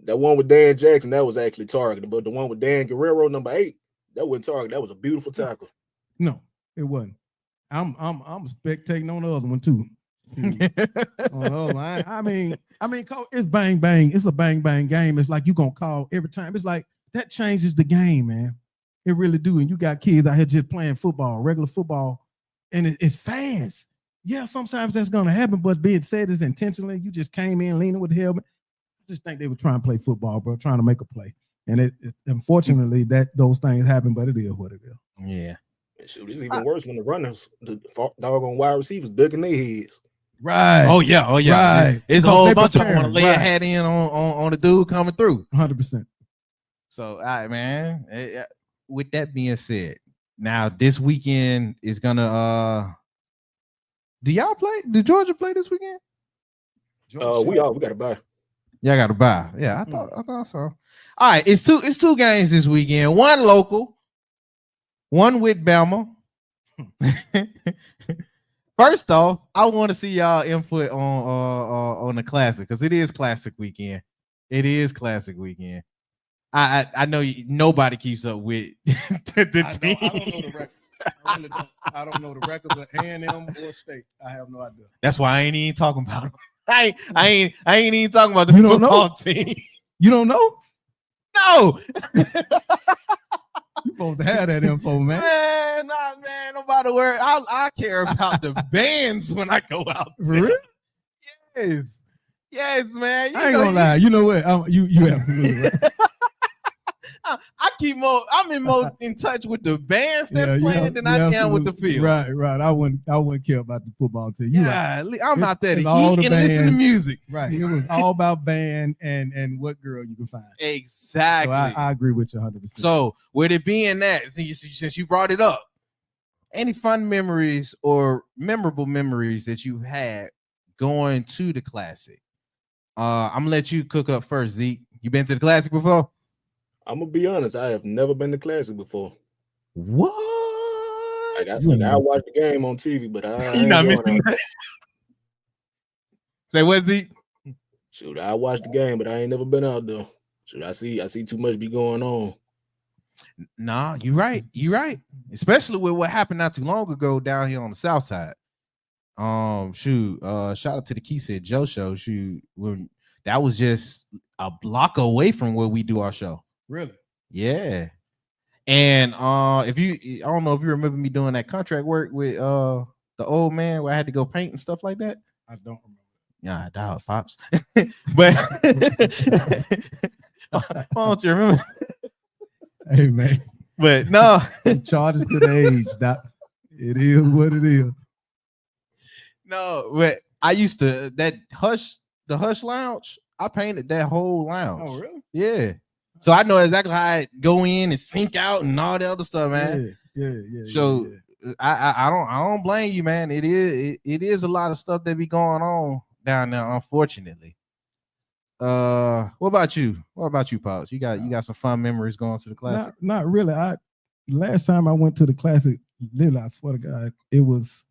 That one with Dan Jackson, that was actually targeted. But the one with Dan Guerrero, number 8, that wasn't targeted. That was a beautiful tackle. No, it wasn't. I'm spectating on the other one too. I mean, it's bang bang. It's a bang bang game. It's like you gonna call every time. It's like that changes the game, man. It really do. And you got kids out here just playing football, regular football, and it's fast. Yeah, sometimes that's gonna happen, but being said is intentionally. You just came in leaning with the helmet. I just think they were trying to play football, bro, trying to make a play. And it unfortunately those things happen, but it is what it is. Yeah. Shoot, it's even worse when the runners, the doggone wide receivers ducking their heads. Right. Oh yeah. Right. It's a whole bunch of them want to lay a Right. hat in on the dude coming through. 100%. So, all right, man. With that being said, now this weekend is gonna do Georgia play this weekend? We got to buy. Y'all got to buy. Yeah, I thought so. All right, it's two games this weekend. One local, one with Bama. First off, I want to see y'all input on the classic because it is classic weekend. It is classic weekend. I know nobody keeps up with the team. I don't know the records. I really don't. I don't know the records of A&M or State. I have no idea. That's why I ain't even talking about them. I ain't even talking about the You don't football know? team. You don't know? No, You supposed to have that info, man. man, nobody worry. I care about the bands when I go out. For real? Yes, man. You I ain't know, gonna lie. You know what? You absolutely right. I keep more in touch with the bands that's playing than I am with the field. Right. I wouldn't care about the football team. You right. I'm out there to It's all eat the and listen to band. music. Right. It was all about band and what girl you can find. Exactly. So I agree with you 100%. So with it being that, since you brought it up, any fun memories or memorable memories that you had going to the classic? I'm gonna let you cook up first, Zeke. You been to the classic before? I'm gonna be honest, I have never been to classic before. What? I watched the game on TV, but You're not missing that. Say what, Zeke? Shoot, I watched the game, but I ain't never been out there. Shoot, I see too much be going on. Nah, you're right. Especially with what happened not too long ago down here on the south side. Shout out to the Key Said Joe show. When that was just a block away from where we do our show. Really? Yeah. And I don't know if you remember me doing that contract work with the old man where I had to go paint and stuff like that. I don't remember. Yeah, I doubt pops. But why don't you remember? Hey man. But no, charged to the age. It is what it is. No, but I used to the Hush Lounge. I painted that whole lounge. Oh, really? Yeah. So I know exactly how I go in and sink out and all the other stuff, man. Yeah. So I don't blame you, man. It is a lot of stuff that be going on down there, unfortunately. What about you? What about you, Pops? You got some fun memories going to the classic? Not really. Last time I went to the classic, literally, I swear to God, it was,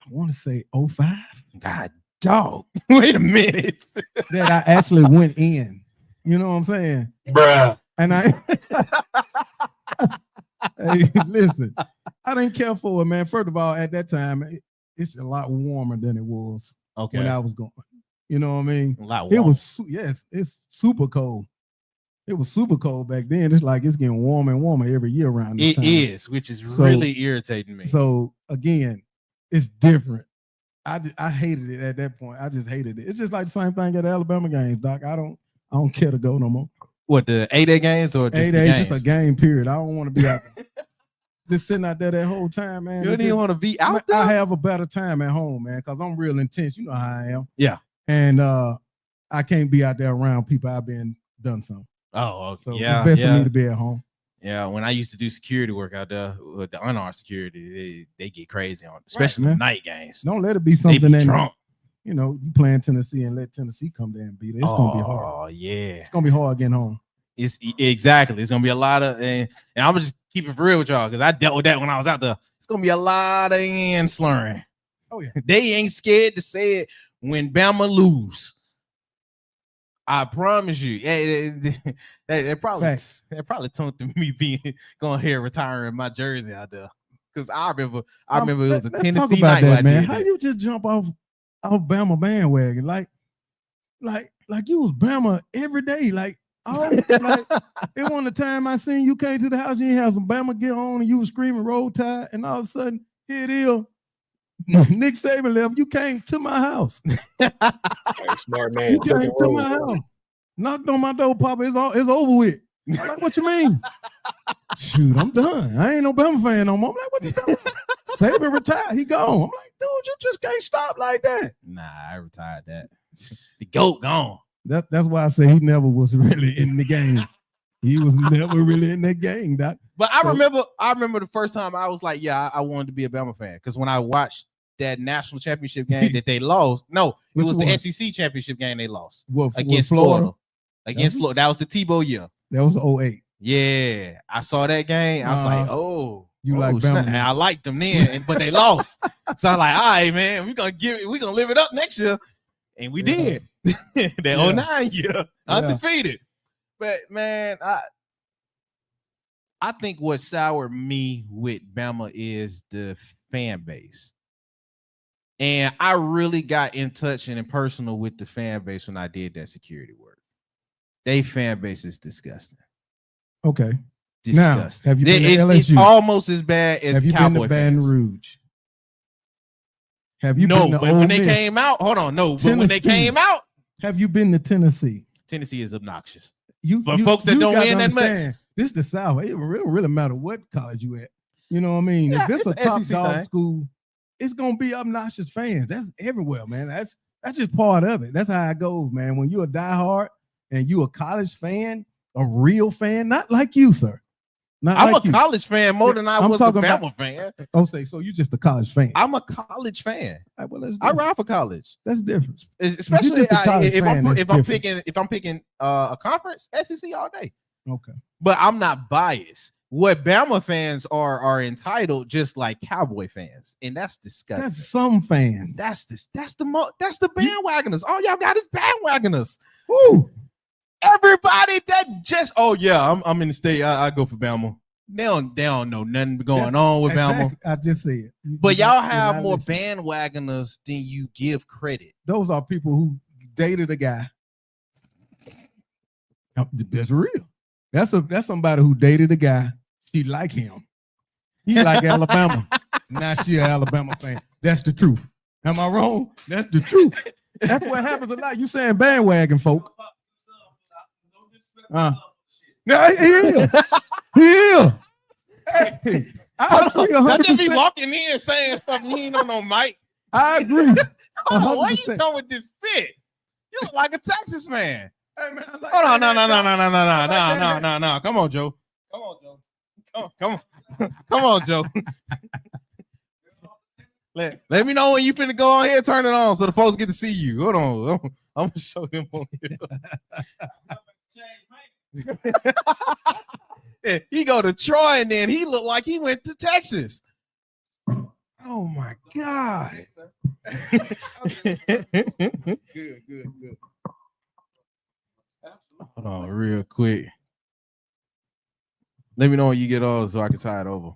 I want to say 05. God dog Wait a minute. that I actually went in. You know what I'm saying? Bruh. And I hey, listen, I didn't care for it, man. First of all, at that time, it's a lot warmer than it was Okay. when I was going. You know what I mean? A lot It warmer. was yes, it's super cold. It was super cold back then. It's like it's getting warmer and warmer every year around this It time. is, which is So- really irritating me. So again, it's different. I hated it at that point. I just hated it. It's just like the same thing at the Alabama games, Doc. I don't care to go no more. What, the 8A games or just 8 the days, games? just a game period. I don't want to be out there. Just sitting out there that whole time, man. You It's didn't even just- want to be out there? I have a better time at home, man, because I'm real intense. You know how I am. Yeah. And I can't be out there around people I've been done something. Oh, okay. So Yeah, it's best for yeah. me to be at home. Yeah, when I used to do security work out there with the unarmed security, they get crazy on, especially man. the night games. Don't let it be They something be that drunk. you know, you playing Tennessee and let Tennessee come there and beat it. It's gonna be hard. Oh yeah, It's gonna be hard getting home. it's exactly. It's gonna be a lot of, and I'm gonna just keep it for real with y'all because I dealt with that when I was out there. It's gonna be a lot of end slurring. Oh yeah. They ain't scared to say it when Bama lose. I promise you. That probably Facts. took to me being going here retiring my jersey out there. Because I remember it was a Let's Tennessee talk about night where I that, man. did How that. you just jump off Bama bandwagon? Like you was Bama every day. Like it wasn't the time I seen you came to the house, you had some Bama gear on and you was screaming roll tide, and all of a sudden, here it is. Nick Saban left. You came to my house. Hey, smart man. You Took came it to roll. my house. Knocked on my door, Papa. It's over with. I'm like, what you mean? Shoot, I'm done. I ain't no Bama fan no more. I'm like, what you talking about? Saban retired. He gone. I'm like, dude, you just can't stop like that. Nah, I retired that. The GOAT gone. That's why I say he never was really in the game. He was never really in that game, Doc. But I So- remember the first time I was like, yeah, I wanted to be a Bama fan. Because when I watched that national championship game that they lost, no, it Which was one? the SEC championship game they lost What, against with Florida. Against That's- Florida. That was the Tebow year. That was 08. Yeah, I saw that game. I was like, oh, You like snap. Bama And now. I liked them then, but they lost. So I'm like, all right, man, we're gonna live it up next year. And we Yeah. did. That Yeah. 09 year, undefeated. But man, I think what soured me with Bama is the fan base. And I really got in touch and in personal with the fan base when I did that security work. They fan base is disgusting. Okay. Now, Disgusting. have you been to It's LSU? almost as bad as Have you Cowboy been to Baton fans. Rouge? Have you No, been to but Ole when they Miss? came out, hold on, no, but when they Tennessee. came out, Have you been to Tennessee? Tennessee is obnoxious. For folks that don't win that much. This is the South. It don't really matter what college you at. You know what I mean? Yeah, if it's a it's a top SEC dog thing. school, it's gonna be obnoxious fans. That's everywhere, man. That's just part of it. That's how it goes, man. When you're a diehard and you a college fan, a real fan, not like you, sir. Not I'm like a you. college fan more than I I'm was a talking Bama about- fan. Oh, say so you just a college fan. I'm a college fan. All right, well, that's I different. ride for college, That's different. especially just a college if fan, that's I'm different. picking a conference, SEC all day. Okay. But I'm not biased. What Bama fans are entitled, just like Cowboy fans, and that's disgusting. That's some fans. That's the bandwagoners. All y'all got is bandwagoners. Woo. Everybody that just I'm in the state. I go for Bama. They don't know nothing going on with Bama. Exactly. I just said it. But You're y'all not- you're have not more listening. bandwagoners than you give credit. Those are people who dated a guy. That's real. That's somebody who dated a guy. She like him. He like Alabama. Now she an Alabama fan. That's the truth. Am I wrong? That's the truth. That's what happens a lot. You saying bandwagon folk. Yeah, he is. He is. Hey, I agree I just be 100%. walking in saying stuff you ain't on no mic. I agree. Hold on, why you 100%. come with this fit? You look like a Texas man. Hey, man, I like Hold on, that. no. Come on, Joe. Come on, Joe. Come on, Joe. Let me know when you finna go on here, turn it on so the folks get to see you. Hold on. I'm gonna show them on here. Yeah, he go to Troy and then he looked like he went to Texas. Oh my God. Good. Hold on, real quick. Let me know when you get on so I can tie it over.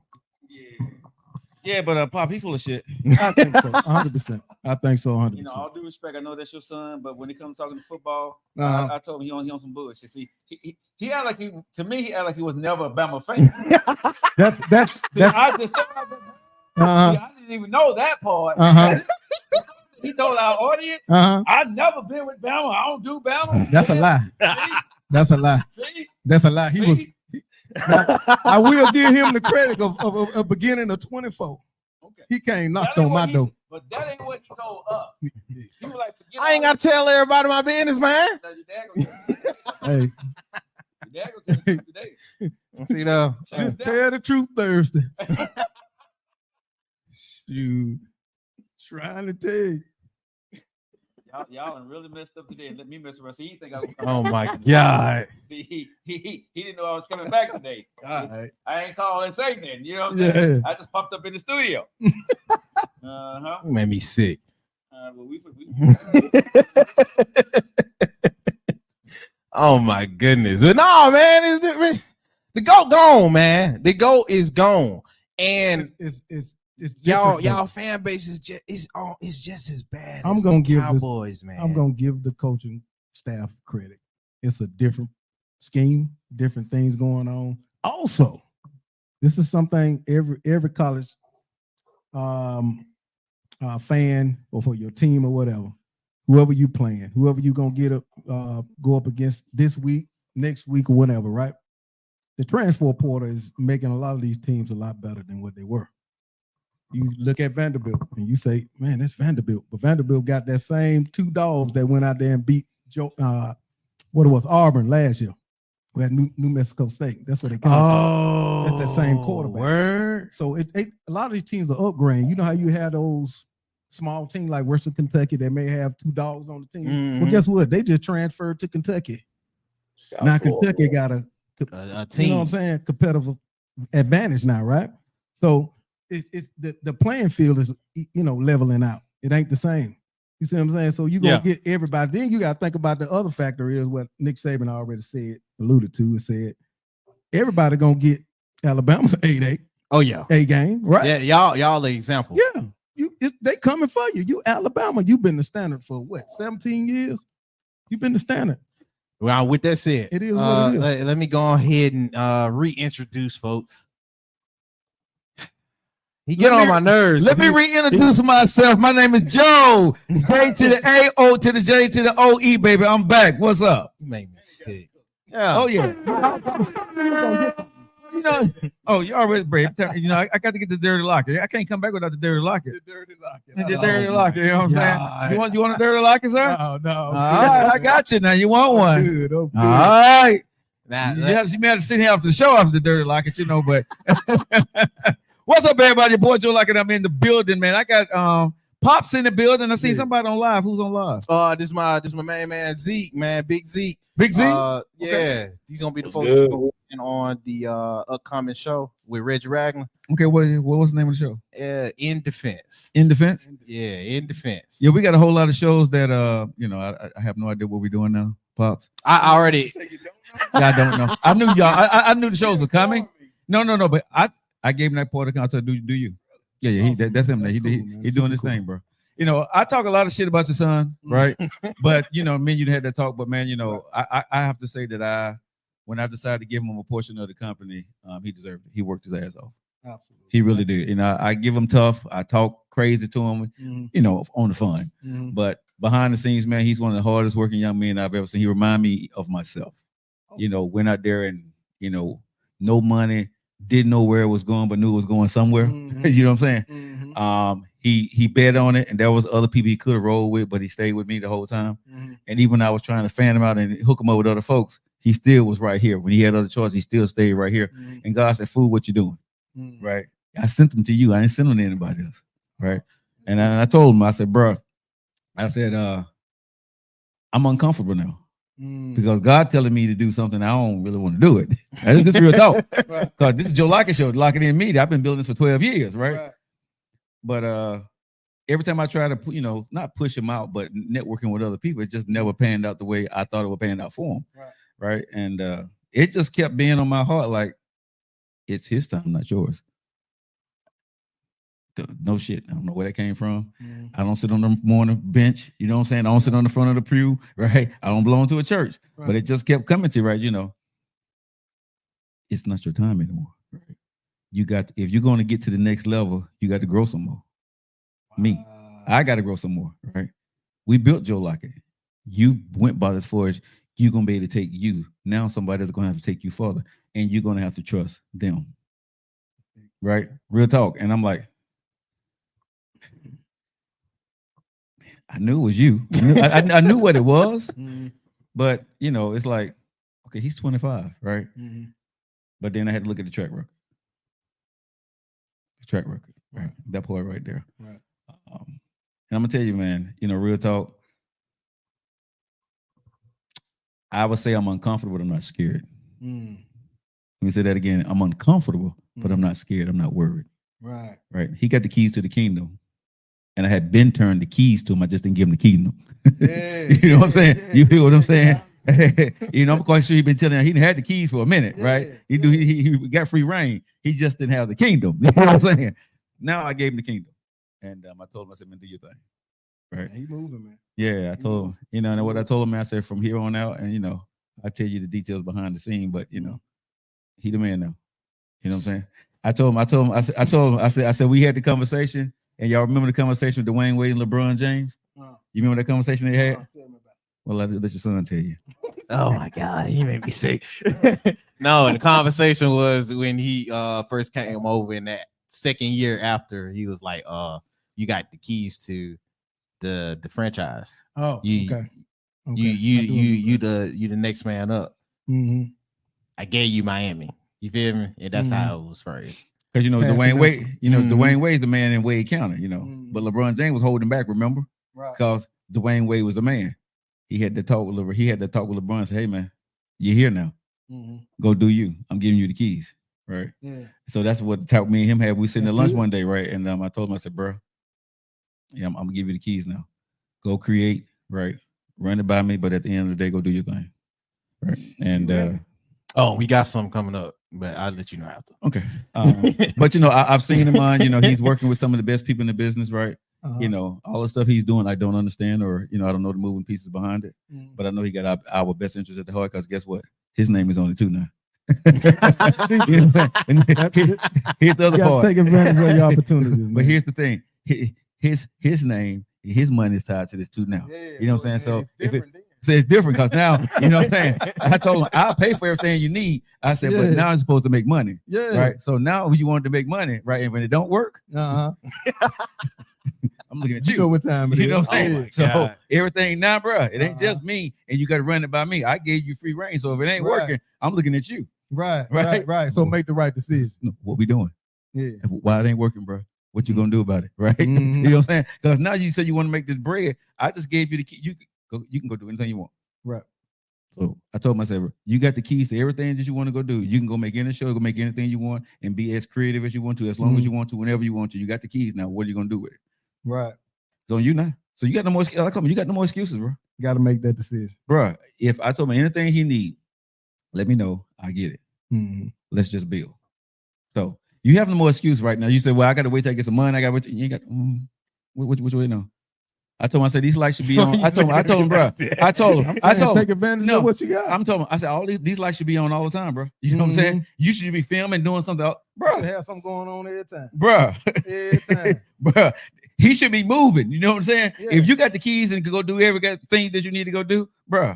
Yeah, but Pop, he's full of shit. I think so, 100%. I think so, 100%. You know, all due respect, I know that's your son, but when it comes talking to football, Uh-huh. I told him he on some bullshit. See, he act like he was never a Bama fan. That's I just uh-huh. I didn't even know that part. Uh-huh. He told our audience, Uh-huh. I've never been with Bama. I don't do Bama. That's a lie. That's a lie. See? That's a lie. He was. See? I will give him the credit of beginning of 24. Okay. He came knocked That ain't on my what door. But that ain't what he told us. He was like, forget I ain't got to tell everybody my business, man. Your dad gonna Hey, tell you today. See now. just tell the truth Thursday. Shoot, trying to tell you. Y'all done really messed up today and let me mess around. See, he think I was Oh my God. See, he didn't know I was coming back today. All right. I ain't call and say nothing. You know what I'm saying? Yeah. I just popped up in the studio. Uh-huh. You made me sick. Well, we Oh my goodness. But no, man, the GOAT gone, man. The GOAT is gone. And It's y'all different, though. fan base is just as bad. I'm as gonna the give this- Cowboys, man. I'm gonna give the coaching staff credit. It's a different scheme, different things going on. Also, this is something every college fan or for your team or whatever, whoever you playing, whoever you gonna get up, go up against this week, next week, or whatever, right? The transfer portal is making a lot of these teams a lot better than what they were. You look at Vanderbilt and you say, man, that's Vanderbilt. But Vanderbilt got that same two dogs that went out there and beat Auburn last year. We had New Mexico State. That's what they call it. Oh, That's that same quarterback. Word. So a lot of these teams are upgrading. You know how you had those small teams like Western Kentucky that may have two dogs on the team? Mhm. Well, guess what? They just transferred to Kentucky. South Now Florida. Kentucky got a team. you know what I'm saying, competitive advantage now, right? So it's the playing field is leveling out. It ain't the same. You see what I'm saying? So you gonna get everybody. Then you got to think about the other factor is what Nick Saban already alluded to, and said everybody gonna get Alabama's 8-8. Oh yeah, A game, right? Yeah, y'all the example. Yeah, they coming for you. You Alabama, you've been the standard for what, 17 years? You've been the standard. Well, with that said, It is what it is. let me go ahead and reintroduce folks. He get on my nerves. Let me reintroduce myself. My name is Joe. J to the A, O to the J to the O E, baby. I'm back. What's up? You make me sick. Yeah. Oh yeah. You know. Oh, you already brave. You know, I got to get the dirty locker. I can't come back without the dirty locker. The dirty locker. The dirty locker. You know what I'm saying? You want a dirty locker, sir? No. All right, I got you. Now you want one? Good. All right. Nah, You may have to sit here after the show after the dirty locker, but what's up, everybody? Your boy Joe Lockett. I'm in the building, man. I got Pops in the building. I see somebody on live. Who's on live? this my main man Zeke, man, Big Zeke. Big Z? Yeah, he's gonna be the What's folks good? on the upcoming show with Reggie Ragland. Okay, what was the name of the show? In defense. In Defense? Yeah, in defense. Yeah, we got a whole lot of shows that I have no idea what we're doing now, Pops. I already I don't know. I knew y'all. I knew the shows were coming. No, but I gave him that part of the contract. Do you? Yeah. That's him. That's He's cool, man. doing Super this cool. thing, bro. You know, I talk a lot of shit about your son, right? But me and you had that talk. But man, I have to say that when I decided to give him a portion of the company, he deserved it. He worked his ass off. Absolutely. He really did. You know, I give him tough. I talk crazy to him. Mhm. On the fun. Mhm. But behind the scenes, man, he's one of the hardest working young men I've ever seen. He remind me of myself. Went out there and no money, didn't know where it was going, but knew it was going somewhere. Mhm. You know what I'm saying? Mhm. He bet on it, and there was other people he could have rolled with, but he stayed with me the whole time. Mhm. And even when I was trying to fan him out and hook him up with other folks, he still was right here. When he had other choices, he still stayed right here. Mhm. And God said, "Fool, what you doing?" Mhm. Right? I sent them to you. I didn't send them to anybody else. Right? And I told him, I said, "Bro," I said, "I'm uncomfortable now Mhm. because God telling me to do something I don't really want to do it." That's just real talk. Right. Because this is Joe Lockett show, Lockett in Media. I've been building this for 12 years, right? Right. But every time I try to put, not push him out, but networking with other people, it just never panned out the way I thought it would pan out for him. Right. And it just kept being on my heart, like, it's his time, not yours. No shit. I don't know where that came from. I don't sit on the morning bench. You know what I'm saying? I don't sit on the front of the pew, right? I don't belong to a church. Right. But it just kept coming to, right? It's not your time anymore. Right? If you're going to get to the next level, you got to grow some more. Me, I got to grow some more, right? We built Joe Lockett. You went by this for it. You're going to be able to take you. Now somebody is going to have to take you further, and you're going to have to trust them, right? Real talk. And I'm like, I knew it was you. I knew what it was, but it's like, okay, he's 25, right? But then I had to look at the track record. The track record, right? That part right there. Right. And I'm gonna tell you, man. Real talk. I would say I'm uncomfortable, but I'm not scared. Let me say that again. I'm uncomfortable, but I'm not scared. I'm not worried. Right. Right. He got the keys to the kingdom. And I had been turned the keys to him. I just didn't give him the kingdom. You know what I'm saying? You feel what I'm saying? I'm quite sure he's been telling him he had the keys for a minute, right? He got free reign. He just didn't have the kingdom. You know what I'm saying? Now I gave him the kingdom. And I told him, I said, man, do your thing. Right. He moving, man. Yeah, I told him, and what I told him, I said, from here on out, and I tell you the details behind the scene, but he the man now. You know what I'm saying? I told him, I said, we had the conversation. And y'all remember the conversation with Dwayne Wade and LeBron James? You remember that conversation they had? Well, let your son tell you. Oh my God, he made me sick. No, the conversation was when he first came over in that second year after. He was like, you got the keys to the franchise. Oh, okay. You the next man up. I gave you Miami. You feel me? And that's how it was phrased. Because Dwayne Wade, Dwayne Wade's the man in Wade County, but LeBron James was holding back, remember? Right. Because Dwayne Wade was a man. He had to talk with LeBron and say, hey man, you're here now. Go do you. I'm giving you the keys. Right. Yeah. So that's what the talk me and him had. We sitting at lunch one day, right? And I told him, I said, bro, yeah, I'm gonna give you the keys now. Go create, right? Run it by me, but at the end of the day, go do your thing. Right. And we got something coming up. But I'll let you know after. Okay. But I've seen him on, he's working with some of the best people in the business, right? All the stuff he's doing, I don't understand, or I don't know the moving pieces behind it. But I know he got our best interest at the heart, because guess what? His name is on it too now. Here's the other part. Take advantage of your opportunities. But here's the thing. His name, his money is tied to this too now. You know what I'm saying? So it's different because now, you know what I'm saying? I told him, I'll pay for everything you need. I said, but now I'm supposed to make money. Yeah. Right. So now you wanted to make money, right? And when it don't work, I'm looking at you. You know what time it is. You know what I'm saying? So everything now, bro, it ain't just me, and you got to run it by me. I gave you free reign. So if it ain't working, I'm looking at you. Right. So make the right decision. What we doing? Yeah. Why it ain't working, bro? What you gonna do about it? Right. You know what I'm saying? Because now you said you want to make this bread. I just gave you the key. You can go do anything you want. Right. So I told myself, you got the keys to everything that you want to go do. You can go make any show, go make anything you want, and be as creative as you want to, as long as you want to, whenever you want to. You got the keys now. What are you gonna do with it? Right. So you now. So you got no more. You got no more excuses, bro. You got to make that decision, bro. If I told him anything he need, let me know. I get it. Let's just build. So you have no more excuse right now. You say, well, I got to wait till I get some money. I got to wait. You ain't got. Which way now? I told him, I said, these lights should be on. I told him, bro. I told him, take advantage of what you got. I'm telling him, I said, all these lights should be on all the time, bro. You know what I'm saying? You should be filming, doing something, bro. You should have something going on every time, bro. Every time, bro. He should be moving. You know what I'm saying? Yeah. If you got the keys and can go do everything that you need to go do, bro.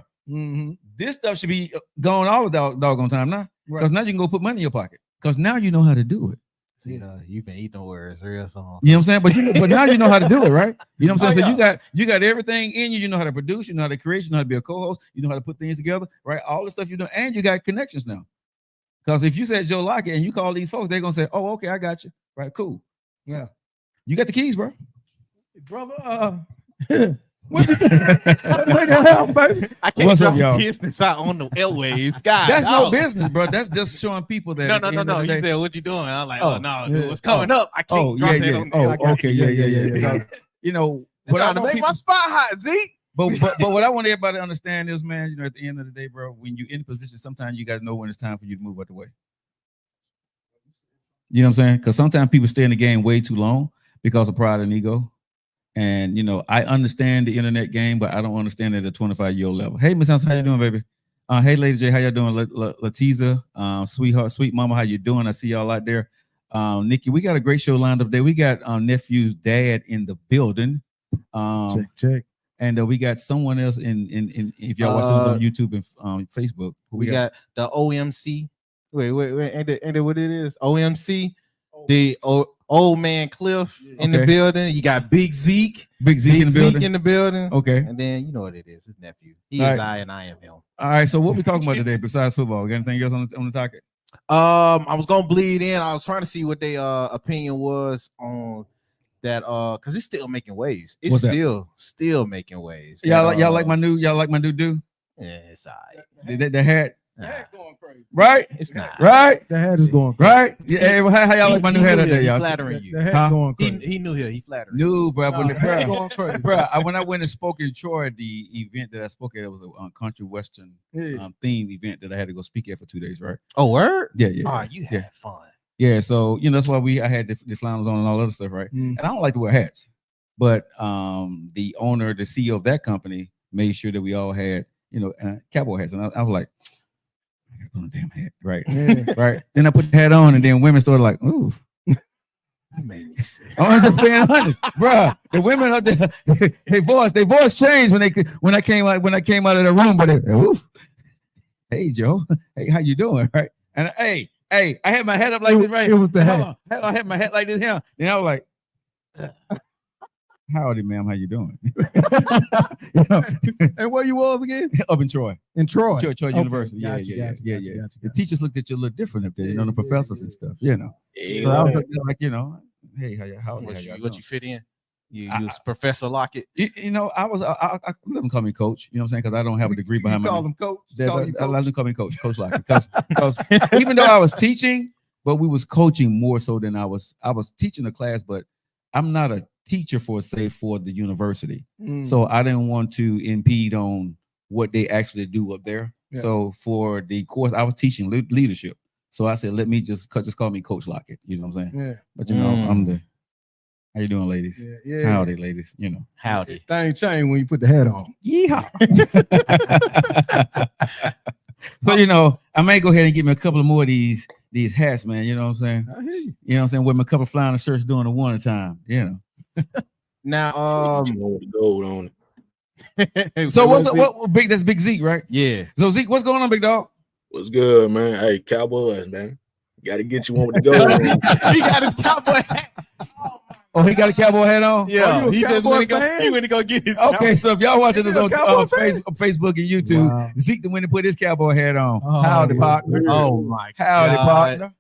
This stuff should be going all the doggone time now, because now you can go put money in your pocket, because now you know how to do it. See, you've been eating words real song. You know what I'm saying? But now you know how to do it, right? You know what I'm saying? So you got everything in you. You know how to produce. You know how to create. You know how to be a co-host. You know how to put things together, right? All the stuff you do, and you got connections now. Because if you said Joe Lockett and you call these folks, they're gonna say, "Oh, okay, I got you." Right? Cool. Yeah. You got the keys, bro. Brother. What you say? Baby? I can't drop business out on the airwaves. God, that's no business, bro. That's just showing people that. No. You said, what you doing? I'm like, what's coming up? I can't drop it on okay, yeah. you know, But what I to want make people, my spot hot, Zeke. but what I want everybody to understand is, man, you know, at the end of the day, bro, when you're in position, sometimes you got to know when it's time for you to move out the way. You know what I'm saying? Because sometimes people stay in the game way too long because of pride and ego. And, you know, I understand the internet game, but I don't understand it at a 25-year-old level. Hey, Miss Hanson, how you doing, baby? Hey, Lady J, how y'all doing? Latiza, sweetheart, sweet mama, how you doing? I see y'all out there. Nikki, we got a great show lined up today. We got nephew's dad in the building. Check. And we got someone else in if y'all watch this on YouTube and Facebook. We got the OMC. Wait, ain't it what it is? OMC, the old man Cliff in the building. You got Big Zeke in the building. Okay. And then you know what it is, his nephew. He All is right. I and I am him. All right, so what we talking about today besides football? We got anything else on the topic? I was gonna bleed in. I was trying to see what their opinion was on that because it's still making waves. It's What's that? still making waves. Y'all like my new dude? Yeah, it's all right. The hat. Nah, Going crazy. Right? it's not Right? The hat is going crazy. Right? Yeah, hey, how y'all like my new hat out there, He y'all? flattering The you. hat Huh? going He crazy. knew here. He flattering. No, bro. The hat going crazy. When I went and spoke in Troy, the event that I spoke at, it was a country western Yeah. theme event that I had to go speak at for 2 days, right? Oh, word? Yeah. Oh, you had fun. Yeah, so you know that's why I had the flannels on and all other stuff, right? Mm. And I don't like to wear hats, but the owner, the CEO of that company, made sure that we all had, you know, cowboy hats, and I was like, I got on a damn hat, right? Yeah. Right. Then I put the hat on, and then women started like, ooh. I'm just being honest, bro. The women out there, their voice changed when I came out of the room, but oof. Hey Joe, hey, how you doing? Right? And hey, I had my head up like this, right? It was the hat. I had my head like this here. And I was like, howdy, ma'am, how you doing? You know, And where you was again? up in Troy. In Troy. Troy Okay, University. gotcha, Yeah. gotcha. The teachers looked at you a little different up there, you know, the Yeah, professors and stuff, you know. So I was up there like, you know, hey, how y'all What doing? you fit in? You was Professor Lockett. You know, I let them call me coach, you know what I'm saying? Because I don't have a degree behind You my call name. him coach. I Call you let coach. them call me Coach Lockett. Because even though I was teaching, but we was coaching more so than I was teaching a class, but I'm not a teacher for the university. Mm. So I didn't want to impede on what they actually do up there. Yeah. So for the course, I was teaching leadership. So I said, let me just call me Coach Lockett. You know what I'm saying? Yeah. But you know, I'm the. How you doing, ladies? Yeah. Howdy, ladies. You know. Howdy. Thing changed when you put the hat on. Yeehaw. So you know, I may go ahead and get me a couple of more of these hats, man. You know what I'm saying? I hear you. You know what I'm saying? Wear my couple of flannel shirts during the winter time. You know. Now, You know, with the gold on it. So what big? That's Big Zeke, right? Yeah. So Zeke, what's going on, big dog? What's good, man? Hey, Cowboys, man. Got to get you one with the gold on. He got his cowboy hat. Oh, he got a cowboy hat on. Yeah, you a he just Cowboy went to go. fan? He went to go get his. Okay, so if y'all watching this You a on Cowboy fan? Facebook and YouTube, Wow. Zeke the went to put his cowboy hat on. Oh, Howdy, yeah. partner. Oh my Howdy, God. partner.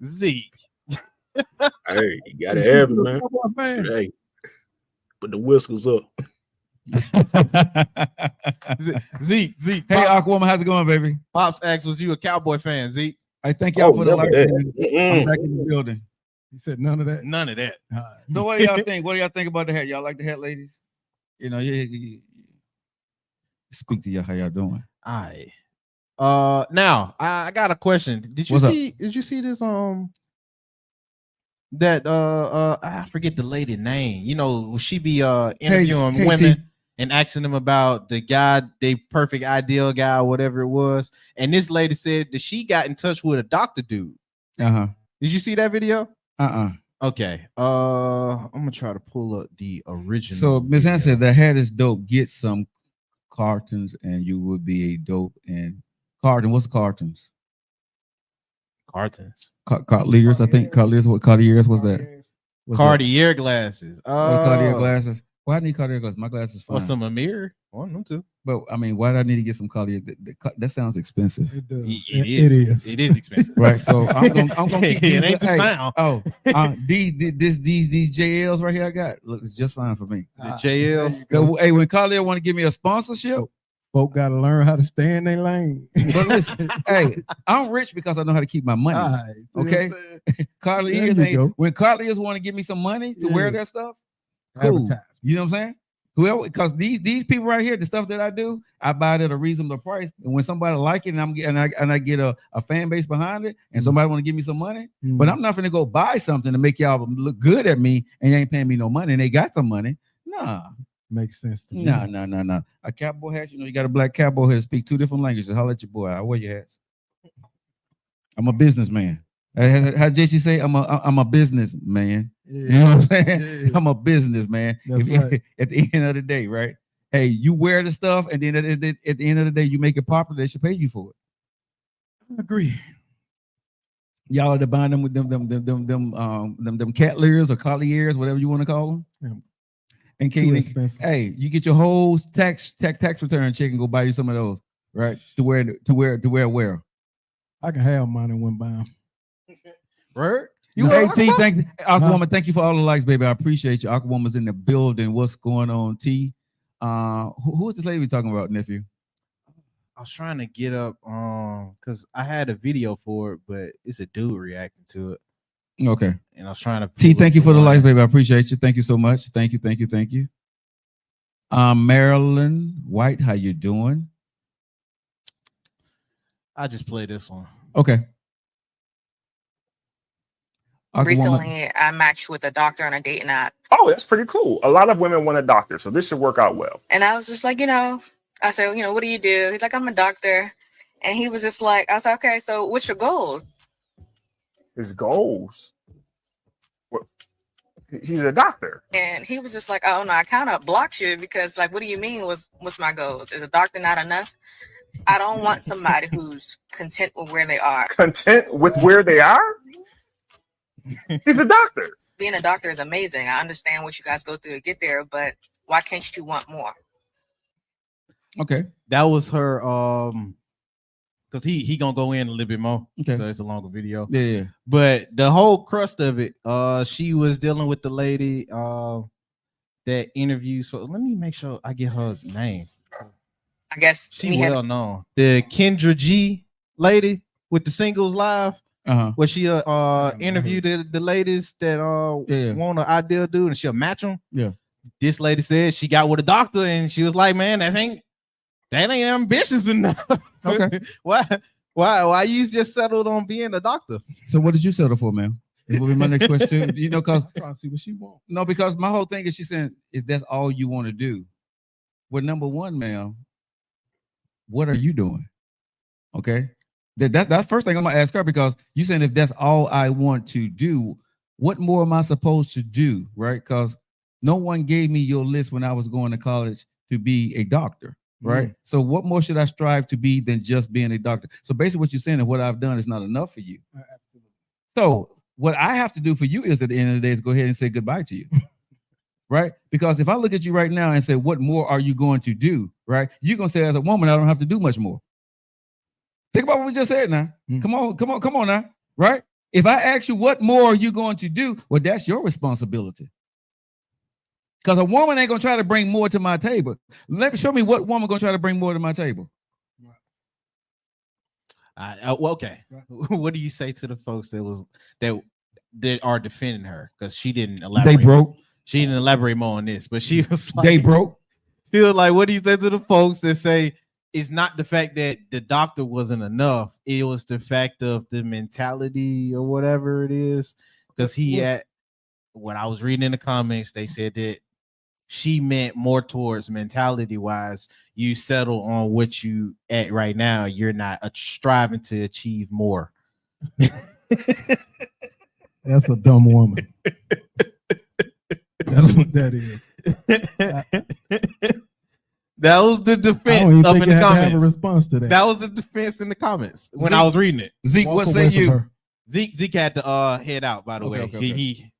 Zeke. Hey, you got to have it, man. Cowboy fan. Hey, put the whiskers up. Zeke. Hey, Pops, Aquaman, how's it going, baby? Pops asked, was you a Cowboy fan, Zeke? I thank y'all Oh, for the never light. that. I'm Mm-mm. back in the building. He said none of that. None of that. All right. So what do y'all think? What do y'all think about the hat? Y'all like the hat, ladies? You know, speak to y'all. How y'all doing? All right. Now I got a question. Did you What's up? see? Did you see this? That I forget the lady name. You know, she be interviewing KT. women and asking them about the guy, they perfect ideal guy, or whatever it was. And this lady said that she got in touch with a doctor dude. Uh-huh. Did you see that video? Uh-uh. Okay. I'm gonna try to pull up the original. So Ms. video. Hanson, the hat is dope. Get some cartons and you will be a dope and carton. What's cartons? Cartons. Cartiers, I think. Cartiers. What Cartiers was that? What's that? Cartier glasses. Oh, Cartier glasses. Why I need Cartier glasses? My glasses fine. Or some Amir. One of them too. But I mean, why do I need to get some Cartier? That sounds expensive. It does. It It is. It is expensive. Right. So I'm gonna keep It ain't the hey, sound. oh, these JLs right here I got looks just fine for me. The JLs. Hey, when Cartier want to give me a sponsorship, Folk got to learn how to stay in their lane. but listen, hey, I'm rich because I know how to keep my money. All right. See what I'm Okay. saying? Cartiers There you ain't go. when Cartiers want to give me some money to wear Yeah. their stuff, Cool. Advertise. You know what I'm saying? Whoever, because these people right here, the stuff that I do, I buy it at a reasonable price. And when somebody like it, and I get a fan base behind it, and somebody want to give me some money, but I'm not gonna go buy something to make y'all look good at me, and you ain't paying me no money, and they got some money. Nah, Makes sense to me. no. A cowboy hat, you got a black cowboy hat to speak 2 different languages. Holler at your boy. I wear your hats. I'm a businessman. How JC say? I'm a businessman. Yeah. You know what I'm saying? Yeah. I'm a businessman. That's right. At the end of the day, right? Hey, you wear the stuff, and then at the end of the day, you make it popular. They should pay you for it. I agree. Y'all are to buying them with them cat ears or collie ears, whatever you want to call them. Yeah. And Too expensive. hey, you get your whole tax return check and go buy you some of those, right? To wear. I can have mine and wouldn't buy them. Right? Hey, T, Aquawoman, thank you for all the likes, baby. I appreciate you. Aquawoman's in the building. What's going on, T? Who is this lady we talking about, nephew? I was trying to get up because I had a video for it, but it's a dude reacting to it. Okay. And I was trying to T, pull thank up you for the one. likes, baby. I appreciate you. Thank you so much. Thank you. Marilyn White, how you doing? I just play this one. Okay. Aquawoman. Recently, I matched with a doctor on a dating app, Oh, that's pretty cool. A lot of women want a doctor, so this should work out well. and I was just like, I said, what do you do? He's like, I'm a doctor, and he was just like, I was like, okay, so what's your goals? His goals. Well, he's a doctor. And he was just like, oh no, I kind of blocked you because, like, what do you mean? What's my goals? Is a doctor not enough? I don't want somebody who's content with where they are. Content with where they are? He's a doctor. Being a doctor is amazing. I understand what you guys go through to get there, but why can't you want more? Okay. That was her because he gonna go in a little bit more. Okay. So it's a longer video. Yeah. But the whole crust of it, she was dealing with the lady that interviews. So let me make sure I get her name. I guess She well known. The Kendra G lady with the Singles Live, where she interviewed the ladies that want an ideal dude and she'll match them. Yeah. This lady said she got with a doctor and she was like, man, that ain't ambitious enough. Okay. Why you just settled on being a doctor? So what did you settle for, man? It will be my next question. Because Trying to see what she wants. no, because my whole thing is she's saying is that's all you want to do. Well, number one, ma'am, what are you doing? Okay. That's first thing I'm gonna ask her, because you saying if that's all I want to do, what more am I supposed to do? Right? Because no one gave me your list when I was going to college to be a doctor. Right. So what more should I strive to be than just being a doctor? So basically what you're saying is what I've done is not enough for you. Absolutely. So what I have to do for you is at the end of the day is go ahead and say goodbye to you. Right? Because if I look at you right now and say, what more are you going to do? Right? You're going to say, as a woman, I don't have to do much more. Think about what we just said now. Come on now. Right? If I ask you, what more are you going to do? Well, that's your responsibility. Because a woman ain't going to try to bring more to my table. Show me what woman going to try to bring more to my table. Okay. What do you say to the folks that are defending her? Because she didn't elaborate. They broke. She didn't elaborate more on this, but she was like, They broke. She was like, what do you say to the folks that say it's not the fact that the doctor wasn't enough, it was the fact of the mentality or whatever it is? Because when I was reading in the comments, they said that she meant more towards mentality wise. You settle on what you at right now. You're not striving to achieve more. That's a dumb woman. That's what that is. That was the defense I don't even up think in you the have to have a comments. response to that. That was the defense in the comments when I was reading it. Zeke, Walk what away say from you? her. Zeke had to head out, by the way. Okay. He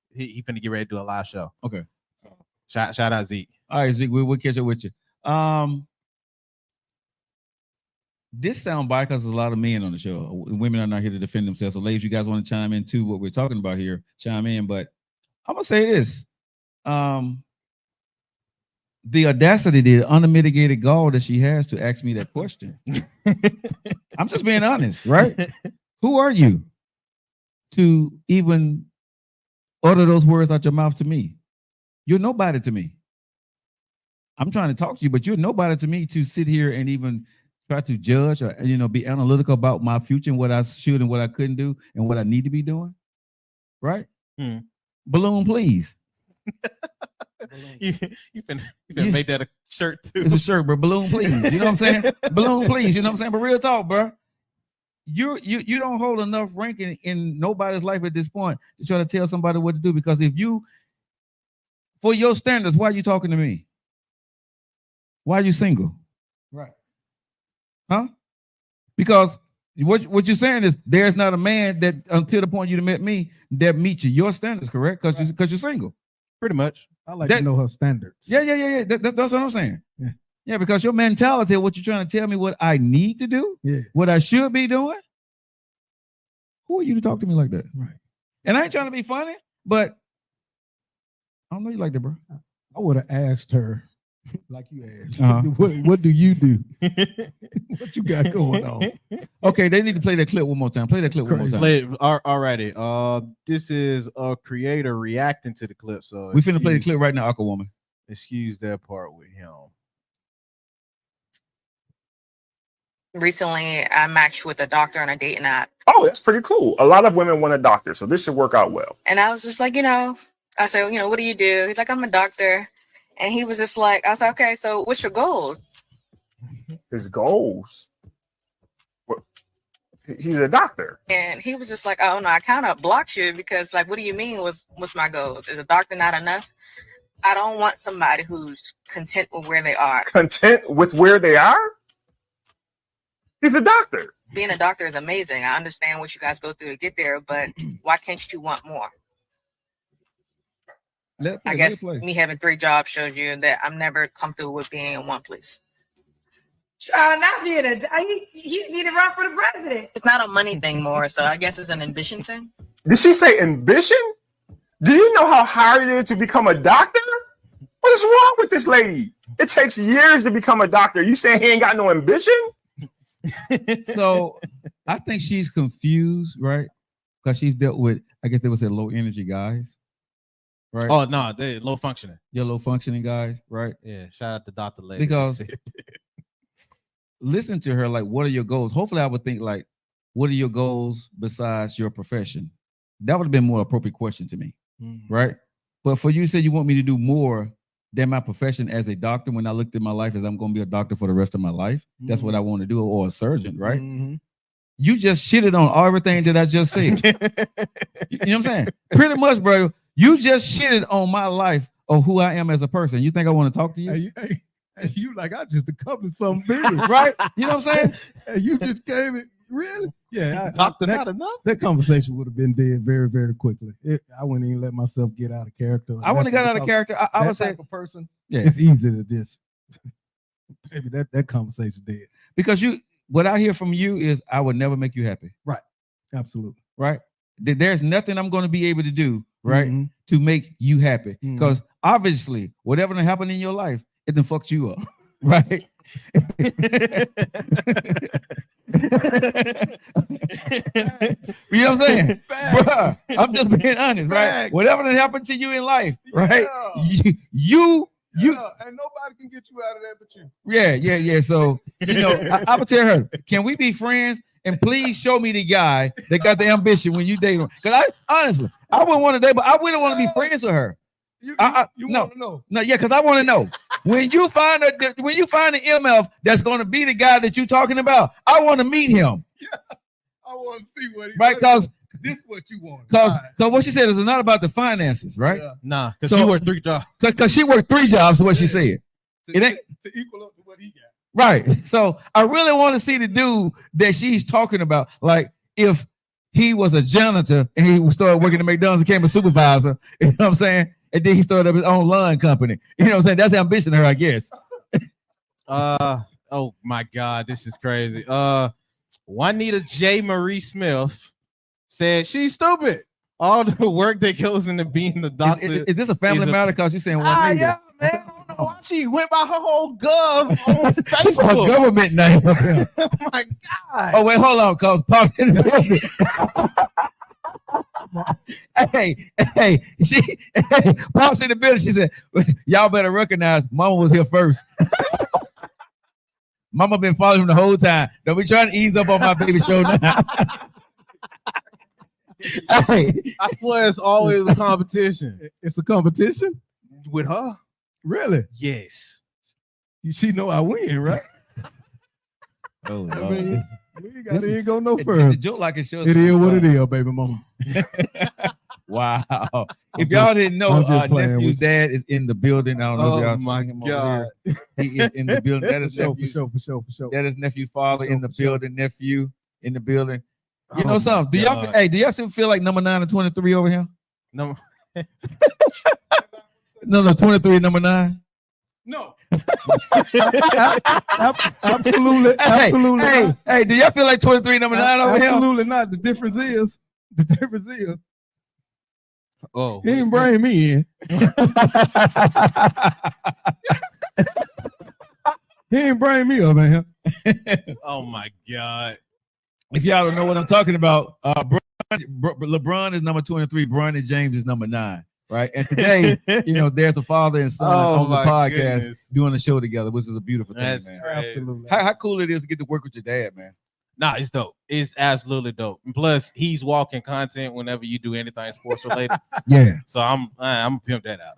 finna get ready to do a live show. Okay. Shout out Zeke. All right, Zeke, we'll catch up with you. This sound by because there's a lot of men on the show. Women are not here to defend themselves. So, ladies, you guys want to chime in too? What we're talking about here, chime in. But I'm gonna say this: the audacity, the unmitigated gall that she has to ask me that question. I'm just being honest, right? Who are you to even utter those words out your mouth to me? You're nobody to me. I'm trying to talk to you, but you're nobody to me to sit here and even try to judge or be analytical about my future and what I should and what I couldn't do and what I need to be doing. Right? Balloon, please. You finna make that a shirt too. It's a shirt, bro. Balloon, please. You know what I'm saying? Balloon, please. You know what I'm saying? But real talk, bro. You don't hold enough ranking in nobody's life at this point to try to tell somebody what to do. Because if you, for your standards, why are you talking to me? Why are you single? Right. Huh? Because what you're saying is there's not a man that until the point you met me that meets your standards, correct? Because you're single. Pretty much. I like to know her standards. Yeah. That's what I'm saying. Yeah, because your mentality of what you're trying to tell me what I need to do, what I should be doing. Who are you to talk to me like that? Right. And I ain't trying to be funny, but I don't know you like that, bro. I would have asked her, like you asked, what do you do? What you got going on? Okay, they need to play that clip one more time. Play that clip one more time. Play it. All righty. This is a creator reacting to the clip. So we finna play the clip right now, Aquawoman. Excuse that part with him. Recently, I matched with a doctor on a dating app. Oh, that's pretty cool. A lot of women want a doctor, so this should work out well. And I was just like, I said, what do you do? He's like, I'm a doctor. And he was just like, I was like, okay, so what's your goals? His goals? He's a doctor. And he was just like, oh, no, I kind of blocked you because, like, what do you mean what's my goals? Is a doctor not enough? I don't want somebody who's content with where they are. Content with where they are? He's a doctor. Being a doctor is amazing. I understand what you guys go through to get there, but why can't you want more? I guess me having 3 jobs shows you that I'm never comfortable with being in one place. Not being you need to run for the president. It's not a money thing more, so I guess it's an ambition thing. Did she say ambition? Do you know how hard it is to become a doctor? What is wrong with this lady? It takes years to become a doctor. You saying he ain't got no ambition? So I think she's confused, right? Because she's dealt with, I guess they would say low energy guys, right? Oh no, they low functioning. You're low functioning guys, right? Yeah. Shout out to Dr. Lady. Because listen to her, like, what are your goals? Hopefully, I would think like, what are your goals besides your profession? That would have been more appropriate question to me, right? But for you to say you want me to do more than my profession as a doctor, when I looked at my life as I'm going to be a doctor for the rest of my life, that's what I want to do, or a surgeon, right? You just shitted on everything that I just said. You know what I'm saying? Pretty much, bro. You just shitted on my life of who I am as a person. You think I want to talk to you? Hey, you like I just accomplished something big, right? You know what I'm saying? Hey, you just came in, really? Yeah, that conversation would have been dead very, very quickly. I wouldn't even let myself get out of character. I wouldn't have got out of character. I would say, type of person, it's easy to just maybe that conversation dead. Because what I hear from you is I would never make you happy. Right. Absolutely. Right. There's nothing I'm going to be able to do, right, to make you happy. Because obviously, whatever that happened in your life, it done fucked you up. Right. You know what I'm saying? Bruh, I'm just being honest, right? Whatever that happened to you in life, right? You and nobody can get you out of that but you. Yeah. So, I would tell her, can we be friends? And please show me the guy that got the ambition when you date him. Because honestly, I wouldn't want to date, but I wouldn't want to be friends with her. You want to know? No, yeah, because I want to know. When you find an MF that's going to be the guy that you're talking about, I want to meet him. Yeah, I want to see what he right, because this is what you want. Because what she said is not about the finances, right? Yeah. Nah, because she worked 3 jobs. Because she worked 3 jobs, is what she said. It ain't to equal up to what he got. Right. So I really want to see the dude that she's talking about. Like if he was a janitor and he started working at McDonald's and became a supervisor, you know what I'm saying? And then he started up his own lawn company. You know what I'm saying? That's ambition to her, I guess. Oh my God, this is crazy. Juanita J. Marie Smith said she's stupid. All the work that goes into being the doctor. Is this a family matter? Because you're saying Juanita. Yeah, man. I don't know why she went by her whole gov on Facebook. Her government name. Oh my God. Oh wait, hold on, cause pause. Pops in the building. She said, "Y'all better recognize Mama was here first." Mama been following him the whole time. Don't be trying to ease up on my baby show now. I swear it's always a competition. It's a competition With her? really. Yes. She know I win, right? Oh, I Lord. mean, we ain't got This to is- go no The further. joke like it shows. It is what it is, baby mama. Wow. I'm If y'all just- didn't know, I'm just playing nephew's with you. dad is in the building. I don't know if Oh y'all my seen him over God. here. He is in the building. That For is sure, for nephew's, sure, for sure, for sure. that is nephew's father For in the sure, for sure. building. Nephew in the building. You Oh know my something? Do y'all God. hey, do y'all still feel like number 9 and 23 over here? No. No, 23 and number 9. No. Absolutely, absolutely not. Hey, do y'all feel like 23 and number 9 over here? Absolutely not. The difference is, Oh. he didn't bring me in. He didn't bring me up, man. Oh my God. If y'all don't know what I'm talking about, LeBron is number 23. Bronny James is number 9. Right. And today, there's a father and son Oh, on the my podcast goodness. doing a show together, which is a beautiful thing, That's man. great. Absolutely. How cool it is to get to work with your dad, man. Nah, it's dope. It's absolutely dope. And plus, he's walking content whenever you do anything sports related. Yeah. So I'm gonna pimp that out.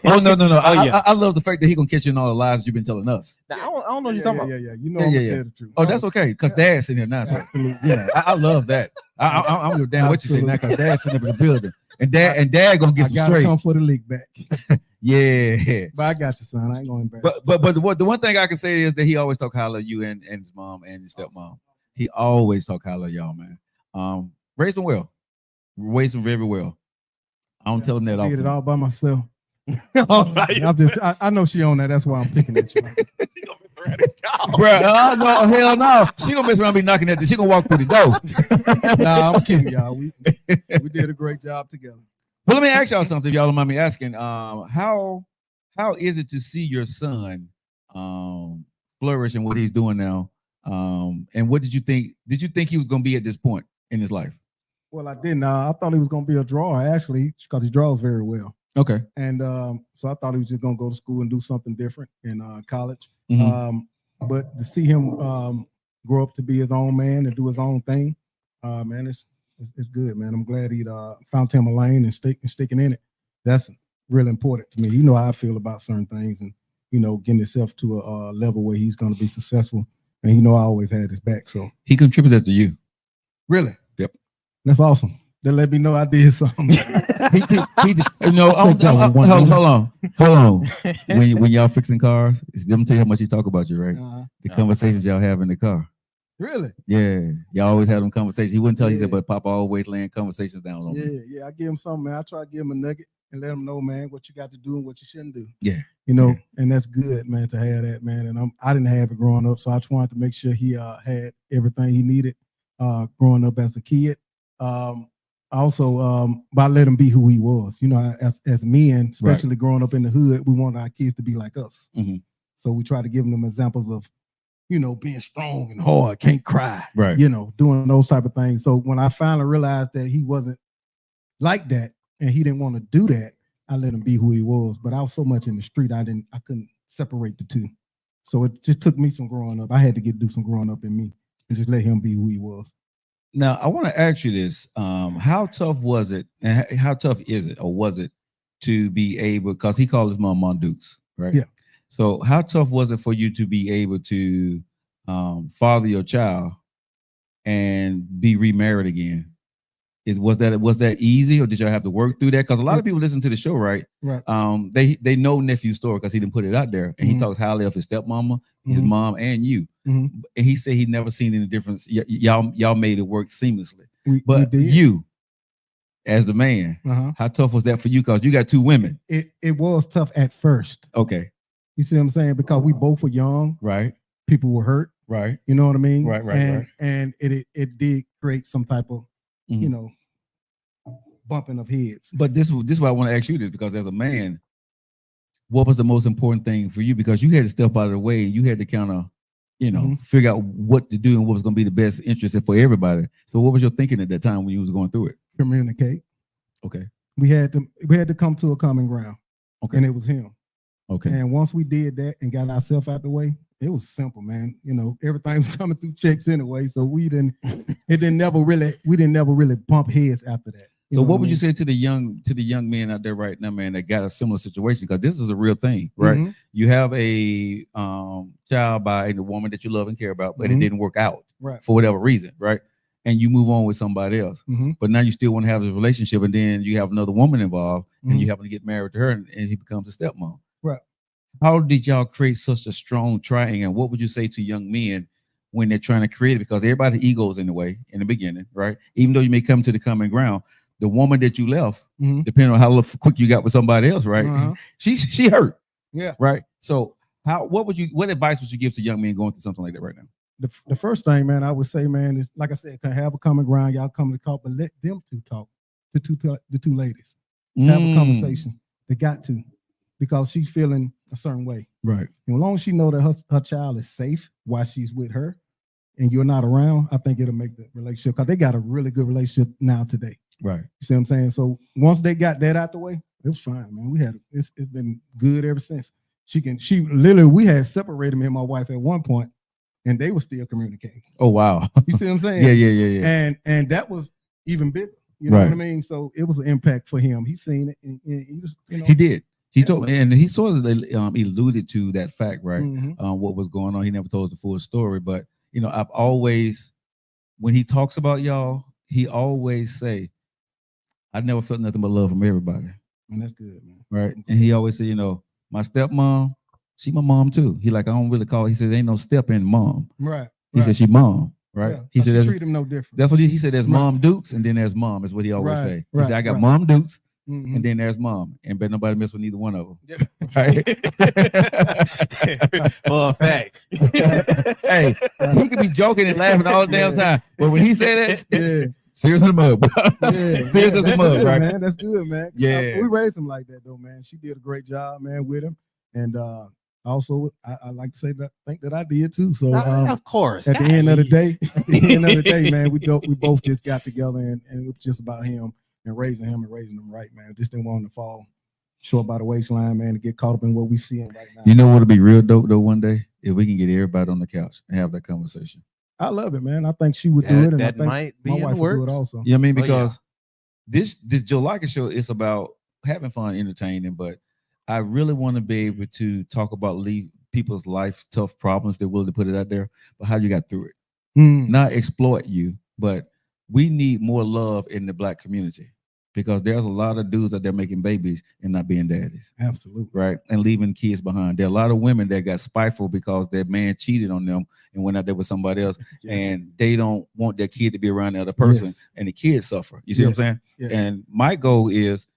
Oh no. Oh, yeah. I love the fact that he gonna catch you in all the lies you've been telling us. Now, I don't know what Yeah, you're talking yeah, about. yeah. You know I'm gonna tell the truth. Oh, that's okay, because dad's sitting here now. So, yeah, I love that. I'm your damn what you say now, because dad's sitting up in the building, and dad gonna get I some gotta straight. come for the league back. Yeah. But I got you, son. I ain't going back. But the one thing I can say is that he always talk highly of you and his mom and his stepmom. He always talk highly of y'all, man. Raised them well, raised them very well. I don't tell him that I did often. it all by myself. All right. I know she on that. That's why I'm picking at you. Bruh, no, hell no. She gonna mess around and be knocking at the. She gonna walk through the door. Nah, I'm kidding, y'all. We did a great job together. Well, let me ask y'all something. If y'all don't mind me asking, how is it to see your son flourish in what he's doing now? And what did you think? Did you think he was gonna be at this point in his life? Well, I didn't. I thought he was going to be a drawer, actually, because he draws very well. Okay. And so I thought he was just going to go to school and do something different in college. Mhm. But to see him grow up to be his own man and do his own thing, man, it's good, man. I'm glad he found him a lane and sticking in it. That's really important to me. You know how I feel about certain things, and getting himself to a level where he's going to be successful. And I always had his back. So He contributes to you. really, Yep. that's awesome. They let me know I did something. Hold on. When y'all fixing cars, let me tell you how much he talk about you, right? The conversations y'all have in the car. Really? Yeah, y'all always have them conversations. He wouldn't tell you that, but Papa always laying conversations down on me. Yeah. I give him something, man. I try to give him a nugget and let him know, man, what you got to do and what you shouldn't do. Yeah. And that's good, man, to have that, man. And I didn't have it growing up, so I just wanted to make sure he had everything he needed growing up as a kid. Also, by let him be who he was. As men, especially growing up in the hood, we want our kids to be like us. Mhm. So we try to give them examples of, being strong and hard, can't cry, Right. doing those type of things. So when I finally realized that he wasn't like that and he didn't want to do that, I let him be who he was. But I was so much in the street, I couldn't separate the two. So it just took me some growing up. I had to do some growing up in me and just let him be who he was. Now, I want to ask you this. How tough was it, and how tough is it, or was it, to be able, because he called his mom Dukes, right? Yeah. So how tough was it for you to be able to father your child and be remarried again? Was that easy, or did y'all have to work through that? Because a lot of people listen to the show, right? Right. They know nephew's story because he didn't put it out there, and he Mhm. talks highly of his stepmama, his Mhm. mom, and you. Mhm. And he said he never seen any difference. Y'all made it work seamlessly. We But did. you, as the man, Uh-huh. how tough was that for you? Because you got two women. It was tough at first. Okay. You see what I'm saying? Because we both were young. Right. People were hurt. Right. You know what I mean? Right. And it did create some type of, Mhm. bumping of heads. But this is why I want to ask you this, because as a man, what was the most important thing for you? Because you had to step out of the way and you had to kind of, figure out what to do and what was going to be the best interest for everybody. So what was your thinking at that time when you was going through it? communicate. Okay. We had to come to a common ground. Okay. And it was him. Okay. And once we did that and got ourselves out the way, it was simple, man. You know, everything was coming through checks anyway. So we didn't never really bump heads after that. So what would you say to the young men out there right now, man, that got a similar situation? Because this is a real thing, right? Mhm. You have a child by a woman that you love and care about, but it Mhm. didn't work out Right. for whatever reason, right? And you move on with somebody else. Mhm. But now you still want to have this relationship, and then you have another woman involved, and you Mhm. happen to get married to her, and he becomes a stepmom. Right. How did y'all create such a strong triangle? And what would you say to young men when they're trying to create it? Because everybody's ego is in the way in the beginning, right? Even though you may come to the common ground, the woman that you left, Mhm. depending on how quick you got with somebody else, right? Uh-huh. She hurt, Yeah. right? So what advice would you give to young men going through something like that right now? The first thing, man, I would say, man, is like I said, can have a common ground. Y'all come to talk, but let them two talk. The two ladies have a conversation. They got to, because she's feeling a certain way. Right. And as long as she know that her child is safe while she's with her, and you're not around, I think it'll make the relationship, because they got a really good relationship now today. Right. You see what I'm saying? So once they got that out the way, it was fine, man. It's been good ever since. She literally, we had separated, me and my wife at one point, and they were still communicating. Oh wow. You see what I'm saying? Yeah. And that was even bigger. You know Right. what I mean? So it was an impact for him. He seen it, and he was, you know. He did. He told me, and he sort of alluded to that fact, right? Mhm. What was going on. He never told us the full story, but you know, I've always, when he talks about y'all, he always say, I never felt nothing but love from everybody. And that's good, man. Right. And he always said, you know, my stepmom, she my mom too. He like, I don't really call. He said, ain't no step in mom. Right. He said, she mom. Right. Yeah, He said, she treat him no different. that's what he said. There's Right. mom Dukes, and then there's mom. Is what he always Right, say. He right, said, I got right. mom Dukes, Mhm. and then there's mom, and bet nobody mess with neither one of them. Well, facts. Hey, he could be joking and laughing all the damn time, but when he said that, Yeah. serious as a mug, bro. Yeah, Serious as a that's mug, good, right? man. That's good, man. Yeah. We raised him like that, though, man. She did a great job, man, with him, and also I like to say that I think that I did too. So of course. at the end of the day, man, we both just got together, and it was just about him and raising him right, man. Just didn't want him to fall short by the waistline, man, to get caught up in what we see him right now. You know what'll be real dope though one day? If we can get everybody on the couch and have that conversation. I love it, man. I think she would do it, and That I think might be my in wife the would do works. it also. You know what I mean? Oh, yeah. Because this Joe Liker show is about having fun, entertaining, but I really want to be able to talk about people's life tough problems. They're willing to put it out there, but how you got through it. Not exploit you, but we need more love in the Black community, because there's a lot of dudes out there making babies and not being daddies. Absolutely. Right. And leaving kids behind. There are a lot of women that got spiteful because their man cheated on them and went out there with somebody else, and they don't want their kid to be around the other person, Yes. and the kids suffer. You see what I'm saying? Yes. And my goal is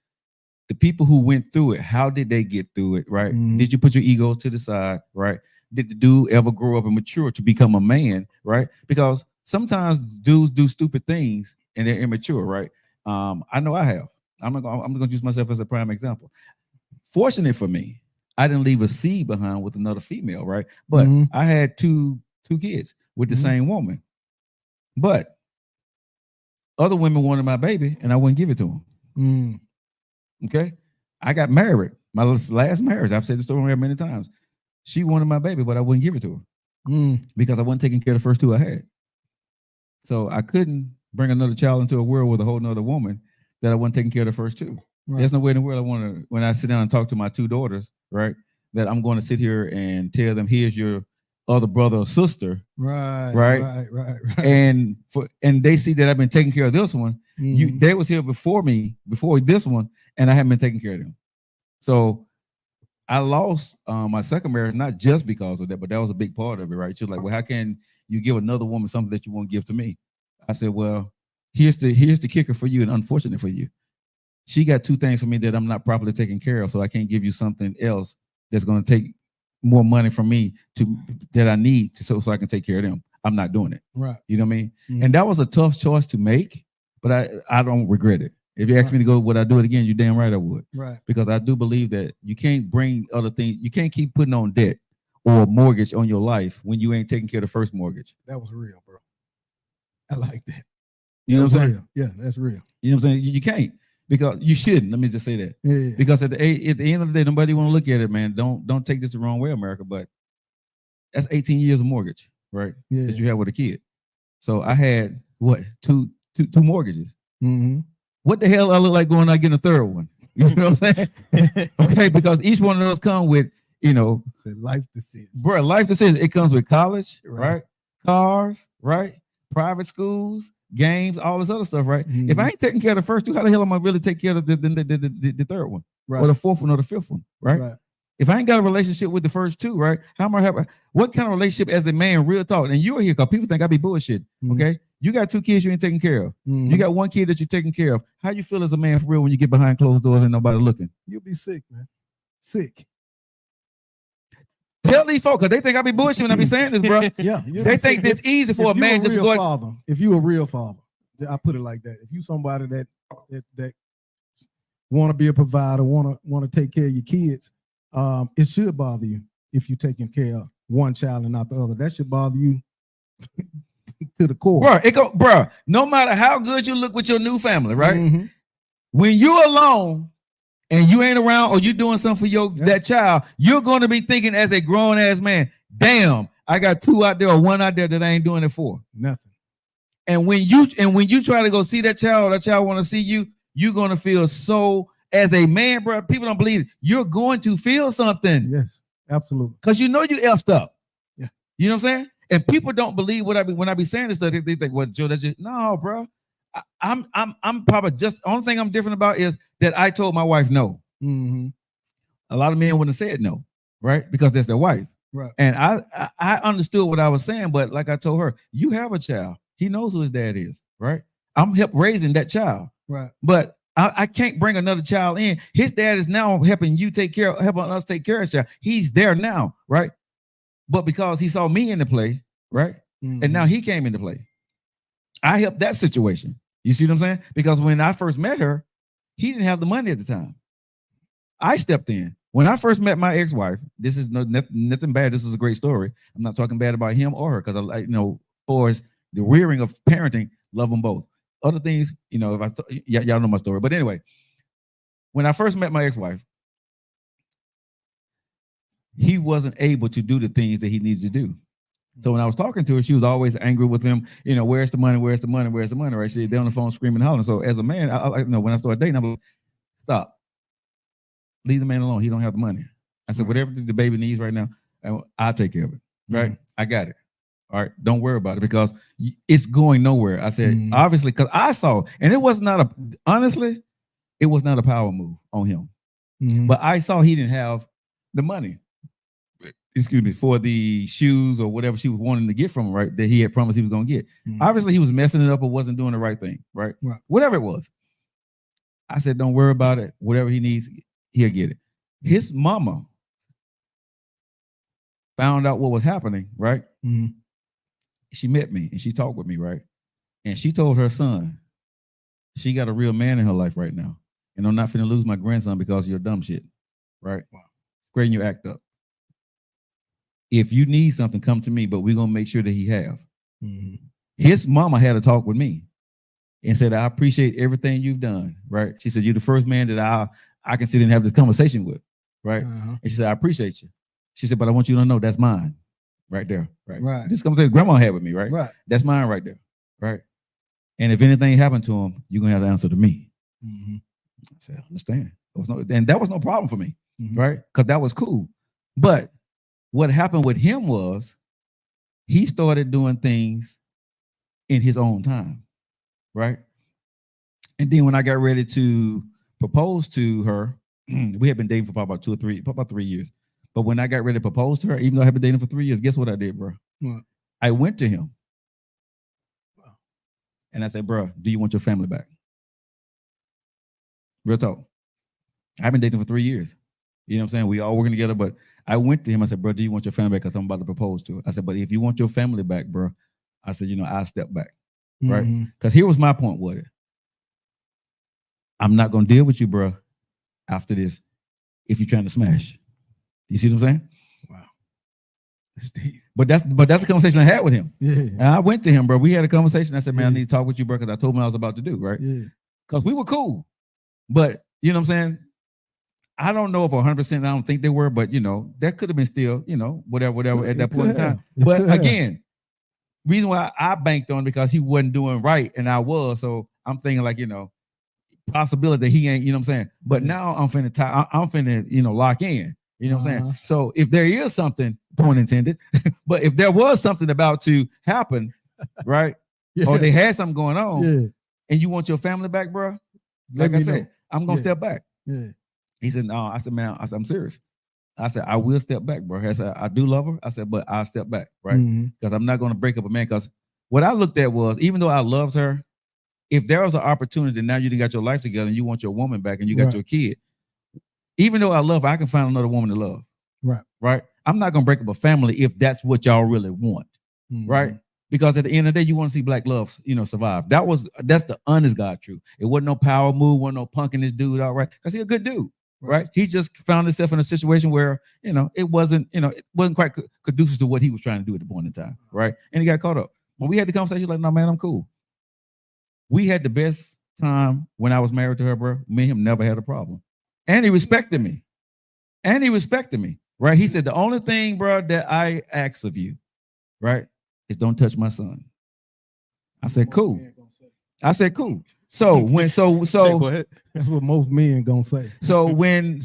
the people who went through it, how did they get through it? Right. Mhm. Did you put your ego to the side? Right. Did the dude ever grow up and mature to become a man? Right. Because sometimes dudes do stupid things and they're immature. Right. I know I have. I'm gonna use myself as a prime example. Fortunate for me, I didn't leave a seed behind with another female, right? But Mhm. I had two kids with the Mhm. same woman. But other women wanted my baby, and I wouldn't give it to them. Mm. Okay, I got married. My last marriage, I've said the story many times. She wanted my baby, but I wouldn't give it to her Mm. because I wasn't taking care of the first two I had. So I couldn't bring another child into a world with a whole nother woman that I wasn't taking care of the first two. Right. There's no way in the world I want to, when I sit down and talk to my two daughters, right, that I'm going to sit here and tell them, here's your other brother or sister, Right. and they see that I've been taking care of this one. Mhm. They was here before me, before this one, and I haven't been taking care of them. So I lost my second marriage, not just because of that, but that was a big part of it, right? She was like, well, how can you give another woman something that you won't give to me? I said, well, here's the kicker for you, and unfortunate for you. She got two things for me that I'm not properly taking care of, so I can't give you something else that's going to take more money from me that I need so I can take care of them. I'm not doing it. Right. You know what I mean? Mhm. And that was a tough choice to make, but I don't regret it. If you ask me to go, would I do it again? You're damn right I would. Right. Because I do believe that you can't bring other things. You can't keep putting on debt or mortgage on your life when you ain't taking care of the first mortgage. That was real, bro. I like that. You know what I'm That's saying? real. Yeah, that's real. You know what I'm saying? You can't, because you shouldn't. Let me just say that. Yeah. Because at the end of the day, nobody want to look at it, man. Don't take this the wrong way, America. But that's 18 years of mortgage, right? Yeah. That you have with a kid. So I had what two mortgages. Mm-hmm. What the hell I look like going out getting a third one? You know what I'm saying? Okay, because each one of those come with, you know, It's a life decision. bro, life decision. It comes with college, Right. right? Cars, right? Private schools, games, all this other stuff, right? If I ain't taking care of the first two, how the hell am I really take care of the third one, Right. or the fourth one, or the fifth one, right? If I ain't got a relationship with the first two, right? How am I have? What kind of relationship as a man, real talk? And you're here because people think I be bullshit. Okay, you got two kids you ain't taking care of. You got one kid that you're taking care of. How you feel as a man for real when you get behind closed doors and nobody looking? You'll be sick, man. Sick. Tell these folks, because they think I be bullshit when I be saying this, bro. Yeah. They think this easy for a man just to go. Father, if you a real father, I put it like that. If you somebody that want to be a provider, want to take care of your kids, it should bother you if you're taking care of one child and not the other. That should bother you to the core. Bro, no matter how good you look with your new family, right? Mhm. When you're alone and you ain't around, or you doing something for that child, you're going to be thinking as a grown ass man, damn, I got two out there or one out there that I ain't doing it for. Nothing. And when you try to go see that child want to see you, you're going to feel so, as a man, bro, people don't believe it. You're going to feel something. Yes, absolutely. Because you know you effed up. Yeah. You know what I'm saying? And people don't believe when I be saying this stuff. They think, well, Joe, that's just no, bro. I'm probably just the only thing I'm different about is that I told my wife no. Mm-hmm. A lot of men wouldn't have said no, right? Because that's their wife. Right. And I understood what I was saying, but like I told her, you have a child. He knows who his dad is, right? I'm help raising that child. Right. But I can't bring another child in. His dad is now helping us take care of his child. He's there now, right? But because he saw me in the play, right? Mm-hmm. And now he came into play. I helped that situation. You see what I'm saying? Because when I first met her, he didn't have the money at the time. I stepped in. When I first met my ex-wife, this is nothing bad. This is a great story. I'm not talking bad about him or her, because I, you know, for the rearing of parenting, love them both. Other things, you know, y'all know my story. But anyway, when I first met my ex-wife, he wasn't able to do the things that he needed to do. So when I was talking to her, she was always angry with him. You know, where's the money? Where's the money? Where's the money? Right? She's there on the phone screaming, hollering. So as a man, I you know, when I started dating, I'm like, stop. Leave the man alone. He don't have the money. I said, whatever the baby needs right now, I'll take care of it. Right? Mm-hmm. I got it. All right. Don't worry about it because it's going nowhere. I said, obviously, because I saw, and it was not honestly, it was not a power move on him. Mm-hmm. But I saw he didn't have the money, for the shoes or whatever she was wanting to get from him, right? That he had promised he was going to get. Mm-hmm. Obviously, he was messing it up or wasn't doing the right thing, right? Right. Whatever it was. I said, don't worry about it. Whatever he needs, he'll get it. His mama found out what was happening, right? Mm-hmm. She met me and she talked with me, right? And she told her son, she got a real man in her life right now. And I'm not finna lose my grandson because of your dumb shit, right? Wow. Straighten your act up. If you need something, come to me, but we're going to make sure that he have. Mm-hmm. His mama had a talk with me and said, I appreciate everything you've done, right? She said, you're the first man that I can sit and have this conversation with, right? Uh-huh. And she said, I appreciate you. She said, but I want you to know that's mine right there, right? Right. This conversation grandma had with me, right? Right. That's mine right there, right? And if anything happened to him, you're going to have to answer to me. Mm-hmm. I said, I understand. And that was no problem for me, Mm-hmm. right? Because that was cool. But what happened with him was he started doing things in his own time, right? And then when I got ready to propose to her, we had been dating for probably about 3 years. But when I got ready to propose to her, even though I had been dating for 3 years, guess what I did, bro? What? I went to him. And I said, bro, do you want your family back? Real talk. I've been dating for 3 years. You know what I'm saying? We all working together, but I went to him. I said, bro, do you want your family back? Because I'm about to propose to her. I said, but if you want your family back, bro, I said, you know, I'll step back. Right? Because here was my point with it. I'm not going to deal with you, bro, after this if you're trying to smash. You see what I'm saying? Wow. That's deep. But that's the conversation I had with him. Yeah. And I went to him, bro. We had a conversation. I said, man, I need to talk with you, bro, because I told him what I was about to do, right? Yeah. Because we were cool. But you know what I'm saying? I don't know if 100%, I don't think they were, but you know, that could have been still, you know, whatever at that point in time. But again, reason why I banked on because he wasn't doing right and I was. So I'm thinking like, you know, possibility that he ain't, you know what I'm saying? But now I'm finna, you know, lock in. You know what I'm saying? So if there is something, pun intended, but if there was something about to happen, right? Or they had something going on, and you want your family back, bro, like I said, I'm gonna step back. Yeah. He said, no. I said, man, I'm serious. I said, I will step back, bro. I said, I do love her. I said, but I'll step back, right? Because I'm not gonna break up a man. Because what I looked at was, even though I loved her, if there was an opportunity, now you got your life together and you want your woman back and you got your kid, even though I love her, I can find another woman to love. Right. I'm not gonna break up a family if that's what y'all really want. Right. Because at the end of the day, you want to see black love, you know, survive. That's the honest God truth. It wasn't no power move, wasn't no punking this dude, all right. Because he's a good dude. Right. He just found himself in a situation where, you know, it wasn't quite conducive to what he was trying to do at the point in time. Right. And he got caught up. When we had the conversation, like, no, man, I'm cool. We had the best time when I was married to her, bro. Me and him never had a problem. And he respected me. Right. He said, the only thing, bro, that I ask of you, right, is don't touch my son. I said, cool. So when that's what most men gonna say. So when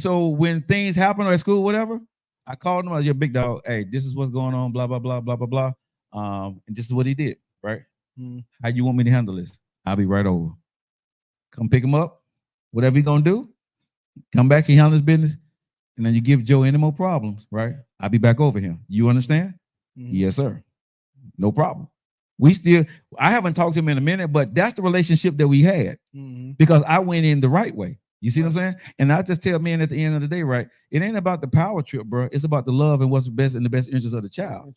things happen at school, whatever, I called him. I was your big dog. Hey, this is what's going on. Blah blah blah blah blah blah. And this is what he did. Right? How you want me to handle this? I'll be right over. Come pick him up. Whatever he gonna do, come back and handle his business. And then you give Joe any more problems, right? I'll be back over here. You understand? Yes, sir. No problem. I haven't talked to him in a minute, but that's the relationship that we had because I went in the right way. You see what I'm saying? And I just tell men at the end of the day, right? It ain't about the power trip, bro. It's about the love and what's best in the best interest of the child.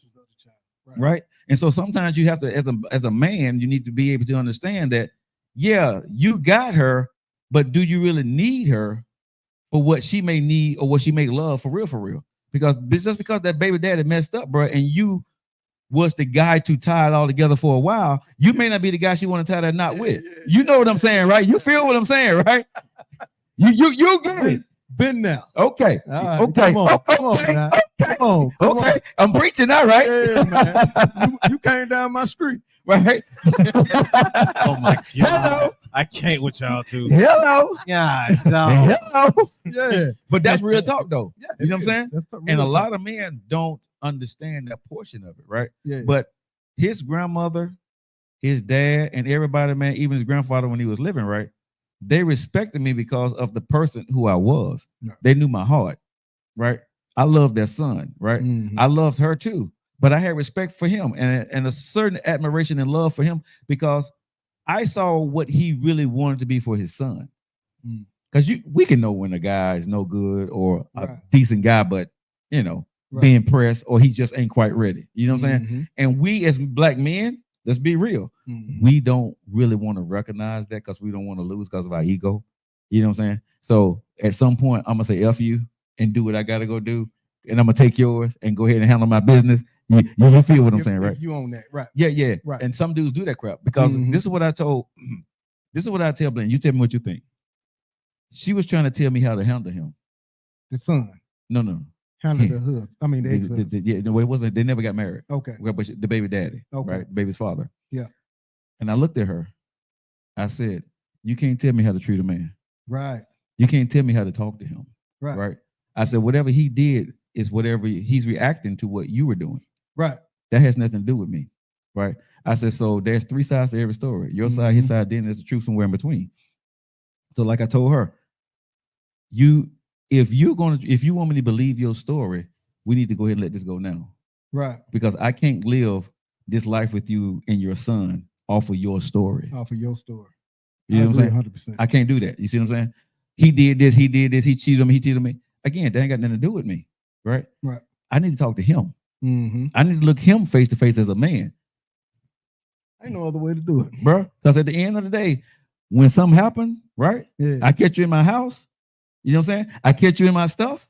Right. And so sometimes you have to, as a man, you need to be able to understand that, yeah, you got her, but do you really need her for what she may need or what she may love for real? Because just because that baby daddy messed up, bro, and you was the guy to tie it all together for a while, you may not be the guy she want to tie that knot with. You know what I'm saying, right? You feel what I'm saying, right? You get it. Been there. Okay. Right, okay. Come on. I'm preaching now, right? Yeah, man. You came down my street. Right. Oh my God. Hello. I can't with y'all too. Hello. Yeah. No. Hello. Yeah. But that's real talk though. Yeah, you know what I'm saying? That's real and a talk. lot of men don't understand that portion of it, right? Yeah. But his grandmother, his dad, and everybody, man, even his grandfather when he was living, right? They respected me because of the person who I was. Yeah. They knew my heart, right? I loved their son, right? I loved her too, but I had respect for him and a certain admiration and love for him because I saw what he really wanted to be for his son. Because we can know when a guy is no good or a decent guy, but you know, being pressed or he just ain't quite ready. You know what I'm saying? And we as black men, let's be real. We don't really want to recognize that because we don't want to lose because of our ego. You know what I'm saying? So at some point, I'm gonna say F you and do what I gotta go do, and I'm gonna take yours and go ahead and handle my business. You feel what I'm saying, right? You own that, right? Yeah. Right. And some dudes do that crap because this is what I tell Blaine. You tell me what you think. She was trying to tell me how to handle him. The son. No. Handle the hood. I mean, the ex-husband. Yeah, no, it wasn't. They never got married. Okay. But the baby daddy, right? Baby's father. Yeah. And I looked at her. I said, "You can't tell me how to treat a man. Right. You can't tell me how to talk to him. Right. I said, whatever he did is whatever he's reacting to what you were doing. Right. That has nothing to do with me. Right. I said, so there's three sides to every story. Your side, his side, then there's the truth somewhere in between. So like I told her, if you want me to believe your story, we need to go ahead and let this go now. Right. Because I can't live this life with you and your son off of your story. Off of your story. You know what I'm saying? 100%. I can't do that. You see what I'm saying? He did this, he cheated on me, Again, that ain't got nothing to do with me. Right? Right. I need to talk to him. I need to look him face to face as a man. Ain't no other way to do it. Bro. Because at the end of the day, when something happened, right? Yeah. I catch you in my house. You know what I'm saying? I catch you in my stuff.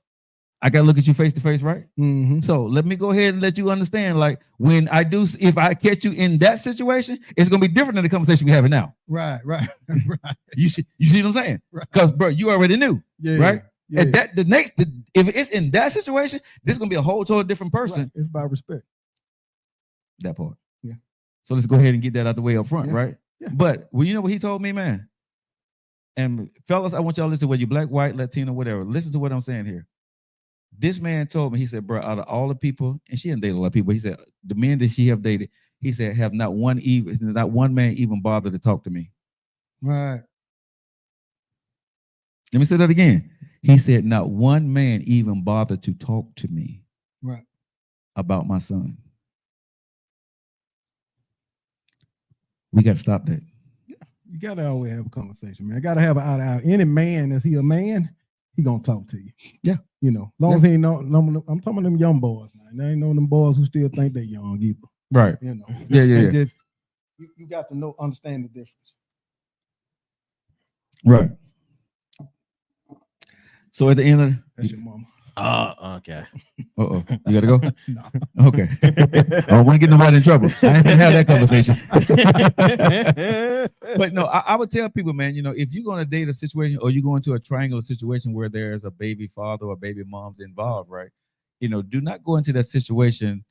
I gotta look at you face to face, right? Mm-hmm. So let me go ahead and let you understand. Like when I do, if I catch you in that situation, it's gonna be different than the conversation we having now. Right. You see what I'm saying? Right. Because bro, you already knew, Yeah. right? Yeah. And if it's in that situation, this is gonna be a whole totally different person. Right. It's about respect. That part. Yeah. So let's go ahead and get that out the way up front, Yeah. right? Yeah. But well, you know what he told me, man. And fellas, I want y'all to listen to whether you're black, white, Latino, whatever. Listen to what I'm saying here. This man told me, he said, bro, out of all the people, and she didn't date a lot of people, he said, the men that she have dated, he said, have not one man even bothered to talk to me. Right. Let me say that again. He said, not one man even bothered to talk to me Right. about my son. We got to stop that. You gotta always have a conversation, man. Gotta have an eye. Any man, is he a man? He gonna talk to you. Yeah. You know, as long as he ain't no, I'm talking about them young boys now. And I ain't know them boys who still think they young either. Right. You know. Yeah. Just, you got to understand the difference. Right. So at the end of That's your mama. Okay. Uh-oh. You gotta go? No. Okay. I don't want to get nobody in trouble. I ain't gonna have that conversation. But no, I would tell people, man, you know, if you're gonna date a situation or you go into a triangular situation where there's a baby father or baby mom's involved, right? You know, do not go into that situation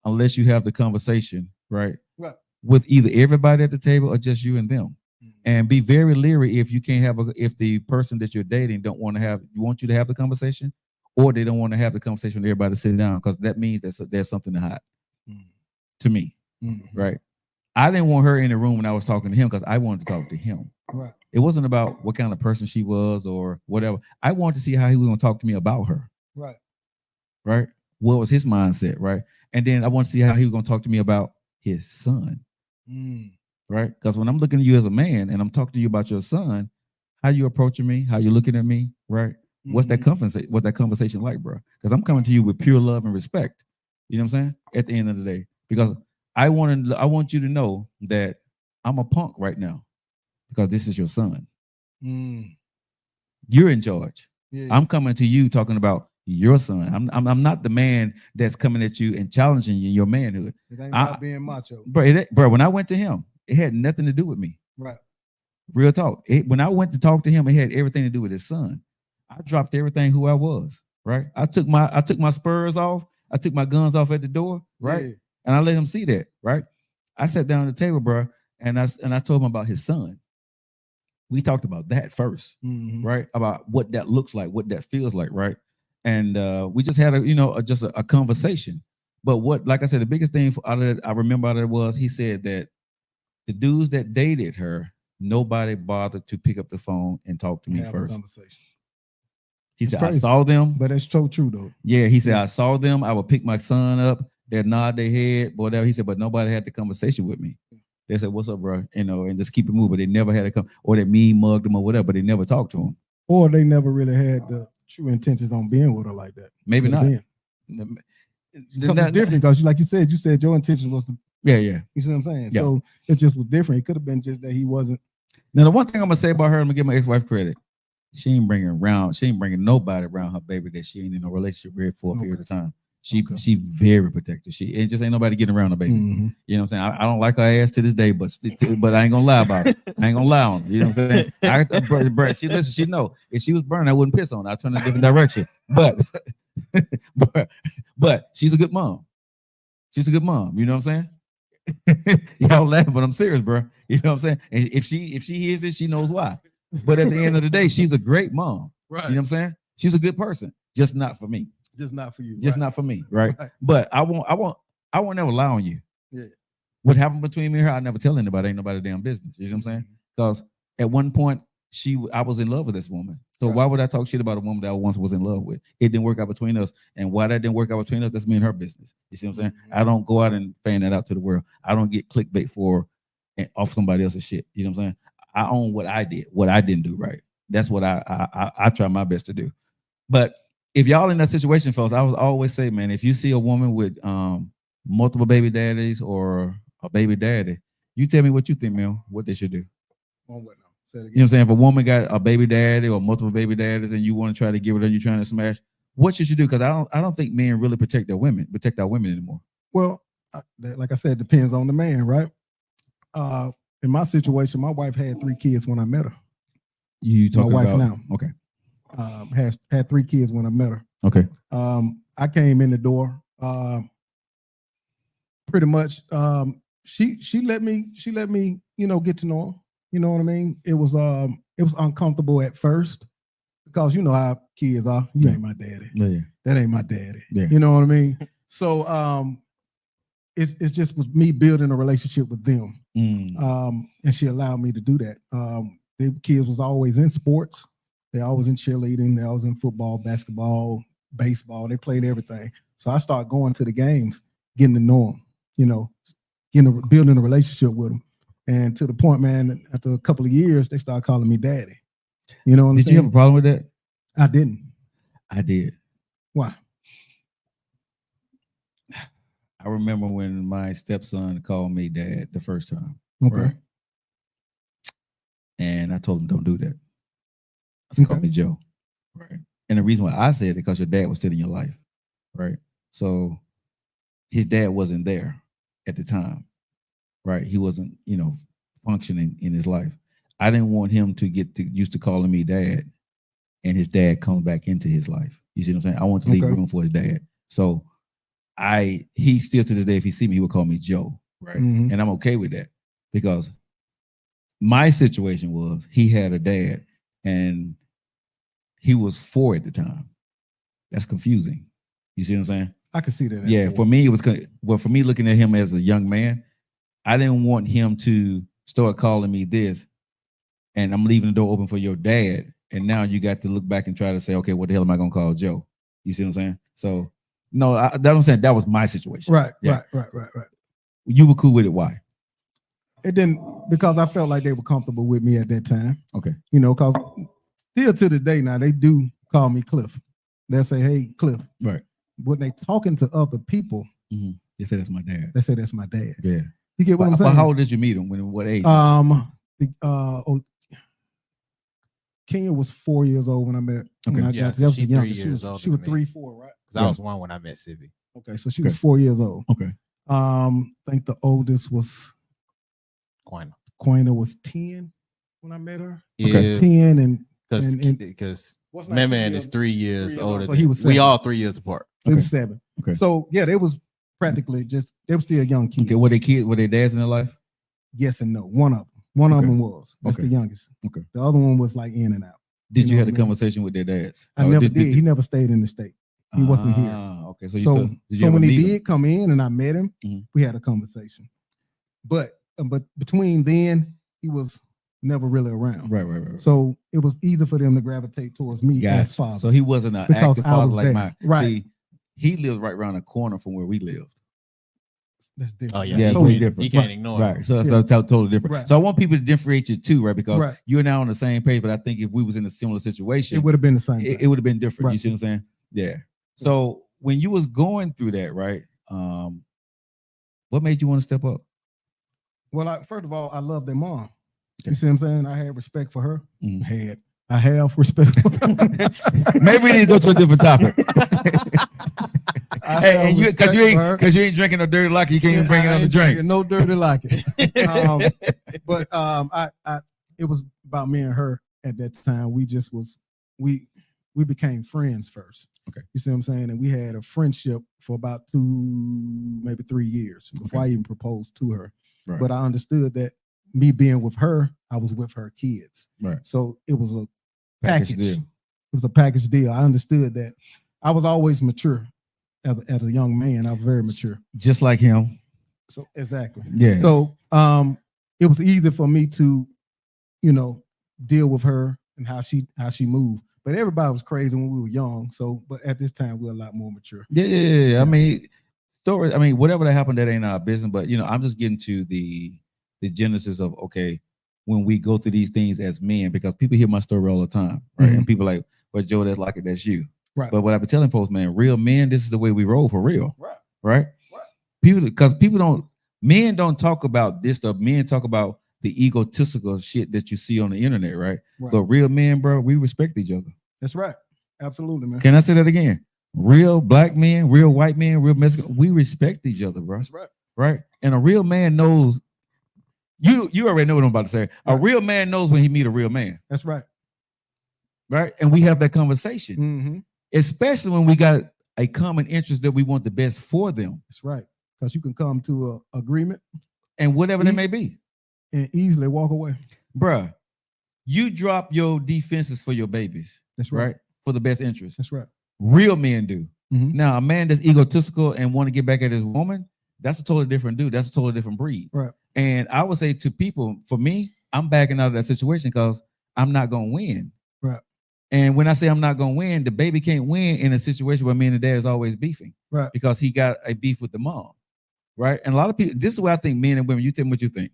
unless you have the conversation, right? Right. With either everybody at the table or just you and them. And be very leery if you can't have if the person that you're dating want you to have the conversation, or they don't want to have the conversation with everybody sitting down, because that means there's something to hide. To me, right? I didn't want her in the room when I was talking to him because I wanted to talk to him. Right. It wasn't about what kind of person she was or whatever. I wanted to see how he was going to talk to me about her. Right. Right. What was his mindset? Right. And then I want to see how he was going to talk to me about his son. Right. Because when I'm looking at you as a man and I'm talking to you about your son, how you approaching me, how you looking at me, right? What's that conversation like, bro? Because I'm coming to you with pure love and respect. You know what I'm saying? At the end of the day, because I want you to know that I'm a punk right now because this is your son. You're in charge. Yeah. I'm coming to you talking about your son. I'm not the man that's coming at you and challenging you in your manhood. It ain't about being macho. Bro, when I went to him, it had nothing to do with me. Right. Real talk. When I went to talk to him, it had everything to do with his son. I dropped everything who I was. Right. I took my spurs off. I took my guns off at the door. Right. Yeah. And I let him see that. Right. I sat down at the table, bro, and I told him about his son. We talked about that first, right? About what that looks like, what that feels like, right? And we just had a conversation. But like I said, the biggest thing I remember out of it was he said that the dudes that dated her, nobody bothered to pick up the phone and talk to me first. He said, I saw them. But it's so true, though. Yeah, he said, I saw them. I would pick my son up. They'd nod their head, whatever. He said, but nobody had the conversation with me. They said, what's up, bro? You know, and just keep it moving. But they never had to come, or they mean mugged them or whatever, but they never talked to him. Or they never really had the true intentions on being with her like that. Maybe not. It's different because, like you said your intention was to. Yeah. You see what I'm saying? Yeah. So it just was different. It could have been just that he wasn't. Now, the one thing I'm gonna say about her, I'm gonna give my ex-wife credit. She ain't bringing nobody around her baby that she ain't in a relationship with for a period of time. She's very protective. It just ain't nobody getting around her baby. You know what I'm saying? I don't like her ass to this day, but I ain't gonna lie about it. I ain't gonna lie on her. You know what I'm saying? She know if she was burning, I wouldn't piss on her. I'd turn in a different direction. But she's a good mom. She's a good mom. You know what I'm saying? Y'all laughing, but I'm serious, bro. You know what I'm saying? And if she hears this, she knows why. But at the end of the day, she's a great mom. Right. You know what I'm saying? She's a good person, just not for me. Just not for you. Just not for me, right? But I won't never lie on you. Yeah. What happened between me and her, I never tell anybody. Ain't nobody damn business. You know what I'm saying? Because at one point, I was in love with this woman. So why would I talk shit about a woman that I once was in love with? It didn't work out between us. And why that didn't work out between us, that's me and her business. You see what I'm saying? I don't go out and fan that out to the world. I don't get clickbait off somebody else's shit. You know what I'm saying? I own what I did, what I didn't do right. That's what I try my best to do. But if y'all in that situation, folks, I would always say, man, if you see a woman with multiple baby daddies or a baby daddy, you tell me what you think, man, what they should do. On what now? Say it again. You know what I'm saying? If a woman got a baby daddy or multiple baby daddies and you want to try to give it and you're trying to smash, what should you do? Because I don't think men really protect our women anymore. Well, like I said, depends on the man, right? In my situation, my wife had 3 kids when I met her. You talking my wife about now? Okay. Had 3 kids when I met her. Okay. I came in the door. Pretty much, she let me, get to know her. You know what I mean? It was uncomfortable at first because you know how kids are. You ain't my daddy. Yeah. That ain't my daddy. Yeah. You know what I mean? So it's just with me building a relationship with them. And she allowed me to do that. The kids was always in sports. They always in cheerleading. They always in football, basketball, baseball. They played everything. So I started going to the games, getting to know them, building a relationship with them. And to the point, man, after a couple of years, they started calling me daddy. You know what I'm saying? Did you have a problem with that? I didn't. I did. Why? I remember when my stepson called me dad the first time. Okay. Right? And I told him, don't do that. I said, call me Joe. Right. And the reason why I said it, because your dad was still in your life. Right. So his dad wasn't there at the time. Right. He wasn't, functioning in his life. I didn't want him to get used to calling me dad and his dad comes back into his life. You see what I'm saying? I want to leave room for his dad. So he still to this day, if he see me, he would call me Joe. Right. Mhm. And I'm okay with that because my situation was he had a dad and he was 4 at the time. That's confusing. You see what I'm saying? I can see that. Yeah, for me, it was for me looking at him as a young man, I didn't want him to start calling me this, and I'm leaving the door open for your dad. And now you got to look back and try to say, okay, what the hell am I gonna call Joe? You see what I'm saying? So no, I'm saying that was my situation. Right, Yeah. right. You were cool with it. Why? It didn't, because I felt like they were comfortable with me at that time. Okay. Because still to the day now, they do call me Cliff. They'll say, hey, Cliff. Right. When they talking to other people, They say that's my dad. they say that's my dad. Yeah. You get what I'm But saying? how old did you meet him? What age? Kenya was 4 years old when I met. Okay. When I Yeah, got that was she the 3 youngest. years older She was than me. 3, 4, right? Because I was 1 when I met Sibby. Okay, so she was 4 years old. Okay. I think the oldest was Quina was 10 when I met her. Yeah. 10 and Because What's not 2 Meman years? is 3 years 3 years older. old, so than he was we 7. all 3 years apart. He was 7. Okay. So yeah, they was practically they were still young kids. Okay. Were they kids? Were they dads in their life? Yes and no. One of them. One of Okay. them was. That's Okay. the youngest. Okay. The other one was like in and out. Did you know have what a I mean? conversation with their dads? I Or never did. He never stayed in the state. He wasn't here. Okay. So So, did you so ever when he meet him? did come in and I met him, Mhm. we had a conversation. But between then, he was never really around. Right. So it was easy for them to gravitate towards me as Gotcha. father. So he wasn't an Because active I father was like there. mine. Right. See, he lived right around the corner from where we lived. That's different. Oh, yeah. Yeah, you totally can't- different. You can't Right. ignore it. Right. So Yeah. totally different. Right. So I want people to differentiate too, right? Because Right. you're now on the same page, but I think if we was in a similar situation, It would have been the same. it thing. would have been different. You Right. see what I'm saying? Yeah. So when you was going through that, right? What made you want to step up? Well, first of all, I love their mom. Okay. You see what I'm saying? I had respect for her. Mhm. I have respect for her. Maybe we need to go to a different topic. I Hey, have and you respect for her. because you ain't drinking no dirty locker, you can't even bring it I on the ain't drink. drinking no dirty like it. But it was about me and her at that time. We just we became friends first. Okay. You see what I'm saying? And we had a friendship for about 2, maybe 3 years before I even proposed to her. Right. But I understood that me being with her, I was with her kids. Right. So it was a Package package. deal. It was a package deal. I understood that. I was always mature as a young man. I was very mature. Just like him. So exactly. Yeah. So it was easy for me to, deal with her and how she moved. But everybody was crazy when we were young. So, but at this time we're a lot more mature. Yeah. I mean, stories. I mean, whatever that happened, that ain't our business. But I'm just getting to the genesis of when we go through these things as men, because people hear my story all the time, right? Mhm. And people like, well, Joe, that's like it, that's you. Right. But what I've been telling folks, man, real men, this is the way we roll for real. Right. Right. Men don't talk about this stuff. Men talk about the egotistical shit that you see on the internet, right? Right. But real men, bro, we respect each other. That's right. Absolutely, man. Can I say that again? Real black men, real white men, real Mexican, we respect each other, bro. That's right. Right? And a real man knows. You already know what I'm about to say. A real man knows when he meet a real man. That's right. Right? And we have that conversation, Mm-hmm. especially when we got a common interest that we want the best for them. That's right. Because you can come to an agreement and whatever that may be, and easily walk away. Bruh, you drop your defenses for your babies. That's right. For the best interest. That's right. Real men do. Mm-hmm. Now, a man that's egotistical and want to get back at his woman, that's a totally different dude. That's a totally different breed. Right. And I would say to people, for me, I'm backing out of that situation because I'm not going to win. Right. And when I say I'm not going to win, the baby can't win in a situation where me and the dad is always beefing. Right. Because he got a beef with the mom. Right. And a lot of people, this is why I think men and women, you tell me what you think.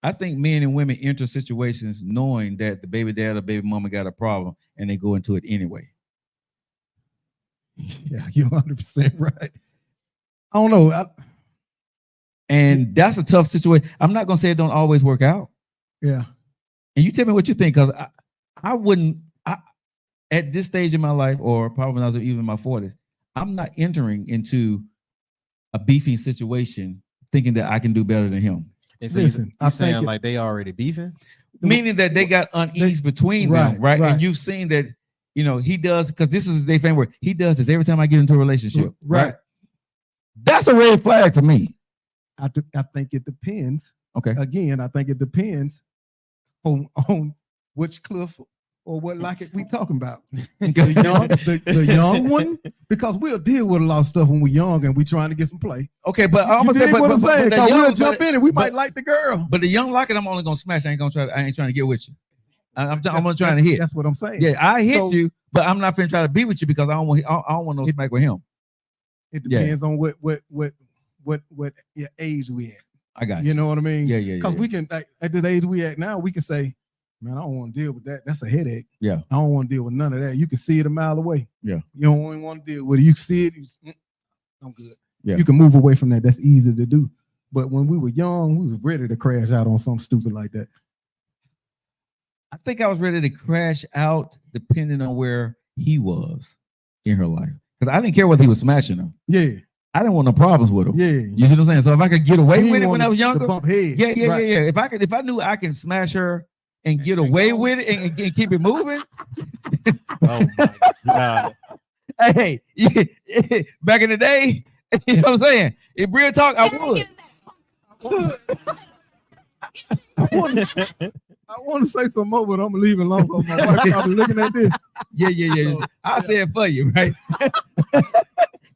I think men and women enter situations knowing that the baby dad or baby mama got a problem and they go into it anyway. Yeah, you're 100% right. I don't know. And that's a tough situation. I'm not gonna say it don't always work out. Yeah. And you tell me what you think, because I wouldn't at this stage in my life, or probably when I was even in my 40s, I'm not entering into a beefing situation thinking that I can do better than him. And so Listen, you saying like they already beefing? Meaning that they got unease between them, right? And you've seen that, you know, he does, because this is their famous word. He does this every time I get into a relationship. Right. That's a red flag for me. I think it depends. Okay. Again, I think it depends on which cliff or what like it we talking about. the young one, because we'll deal with a lot of stuff when we're young and we trying to get some play. Okay, but I'm gonna say, what I'm saying. but We'll jump in and we might like the girl. But the young Lockett, I'm only gonna smash. I ain't trying to get with you. I'm gonna try to hit. That's what I'm saying. Yeah, I hit you, but I'm not finna try to be with you because I don't want no smack with him. It depends on what your age we at. I got you. You know what I mean? Yeah. Because we can, like, at the age we at now, we can say, man, I don't want to deal with that. That's a headache. Yeah. I don't want to deal with none of that. You can see it a mile away. Yeah. You don't even want to deal with it. You see it. I'm good. Yeah. You can move away from that. That's easy to do. But when we were young, we was ready to crash out on something stupid like that. I think I was ready to crash out depending on where he was in her life. Because I didn't care whether he was smashing her. Yeah. I didn't want no problems with him. Yeah. You see what I'm saying? So if I could get away with it when I was younger, bump heads. yeah. Right. If I knew I can smash her and get away with it and keep it moving. Oh my God. Hey, back in the day, you know what I'm saying? If real talk, I would. I want to say some more, but I'm gonna leave it alone. My wife probably looking at this. Yeah. I'll say it for you, right?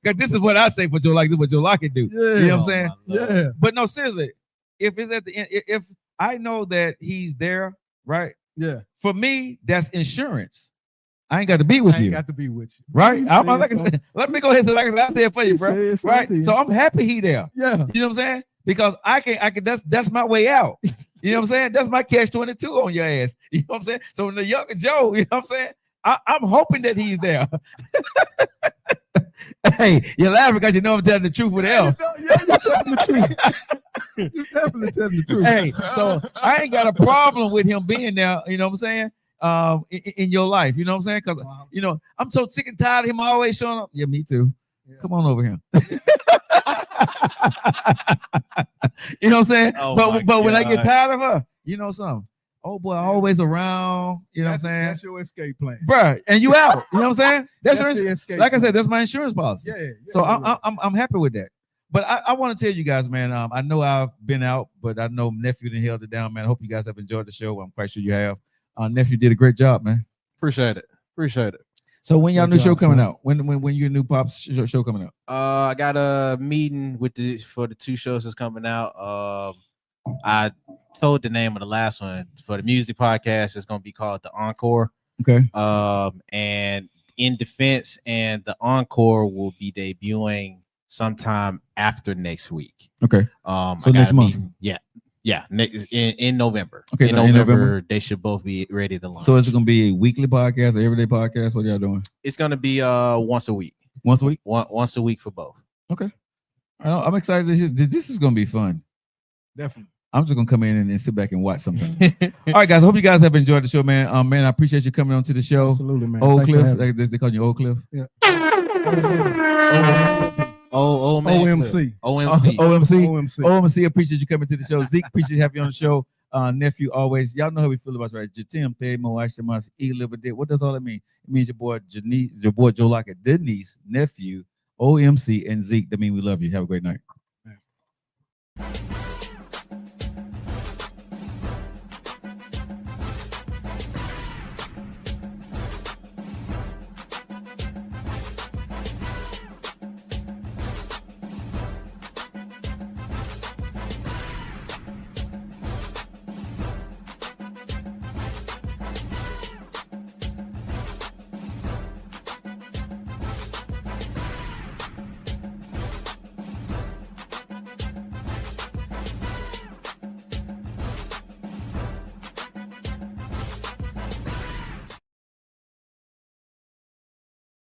Because this is what I say for Joe Lockett, what Joe Lockett do. Yeah. You know what I'm saying? Yeah. But no, seriously, if it's at the end, if I know that he's there, right? Yeah. For me, that's insurance. I ain't got to be with I you. ain't got to be with you. Right? Let me go ahead and like I said for you, bro. Say Right? something. So I'm happy he there. Yeah. You know what I'm saying? Because I can that's my way out. You know what I'm saying? That's my catch-22 on your ass. You know what I'm saying? So when the younger Joe, you know what I'm saying? I'm hoping that he's there. Hey, you're laughing because you know I'm telling the truth with L. Yeah, you're telling the truth. You're definitely telling the truth. Hey, so I ain't got a problem with him being there, you know what I'm saying? In your life, you know what I'm saying? Because you know, I'm so sick and tired of him always showing up. Yeah, me too. Yeah. Come on over here. You know what I'm saying? Oh but when I get tired of her, you know something. Oh boy, always around. You know what I'm saying? That's your escape plan, bro. And you out. You know what I'm saying? That's your escape. Like I said, that's my insurance policy. Yeah. So I'm happy with that. But I want to tell you guys, man. I know I've been out, but I know Nephew done held it down, man. I hope you guys have enjoyed the show. I'm quite sure you have. Nephew did a great job, man. Appreciate it. So when y'all new show coming out? When your new Pops show coming out? I got a meeting for the two shows that's coming out. I told the name of the last one for the music podcast. It's gonna be called The Encore. Okay. And In Defense and The Encore will be debuting sometime after next week. Okay. So next month. In November. Okay. In November, they should both be ready to launch. So is it gonna be a weekly podcast or everyday podcast? What y'all doing? It's gonna be once a week. Once a week? Once a week for both. Okay. I'm excited. This is gonna be fun. Definitely. I'm just gonna come in and sit back and watch something. All right, guys. I hope you guys have enjoyed the show, man. Man, I appreciate you coming on to the show. Absolutely, man. Old Thanks for Cliff, having me. they call you Old Cliff. Yeah. OMC. OMC. OMC. Appreciate you coming to the show. Zeke, appreciate having you on the show. Nephew, always. Y'all know how we feel about it, right? Jatim, Themo, Ashamas, E. What does all that mean? It means your boy Joe Lockett, Denise, nephew, OMC, and Zeke. That means we love you. Have a great night.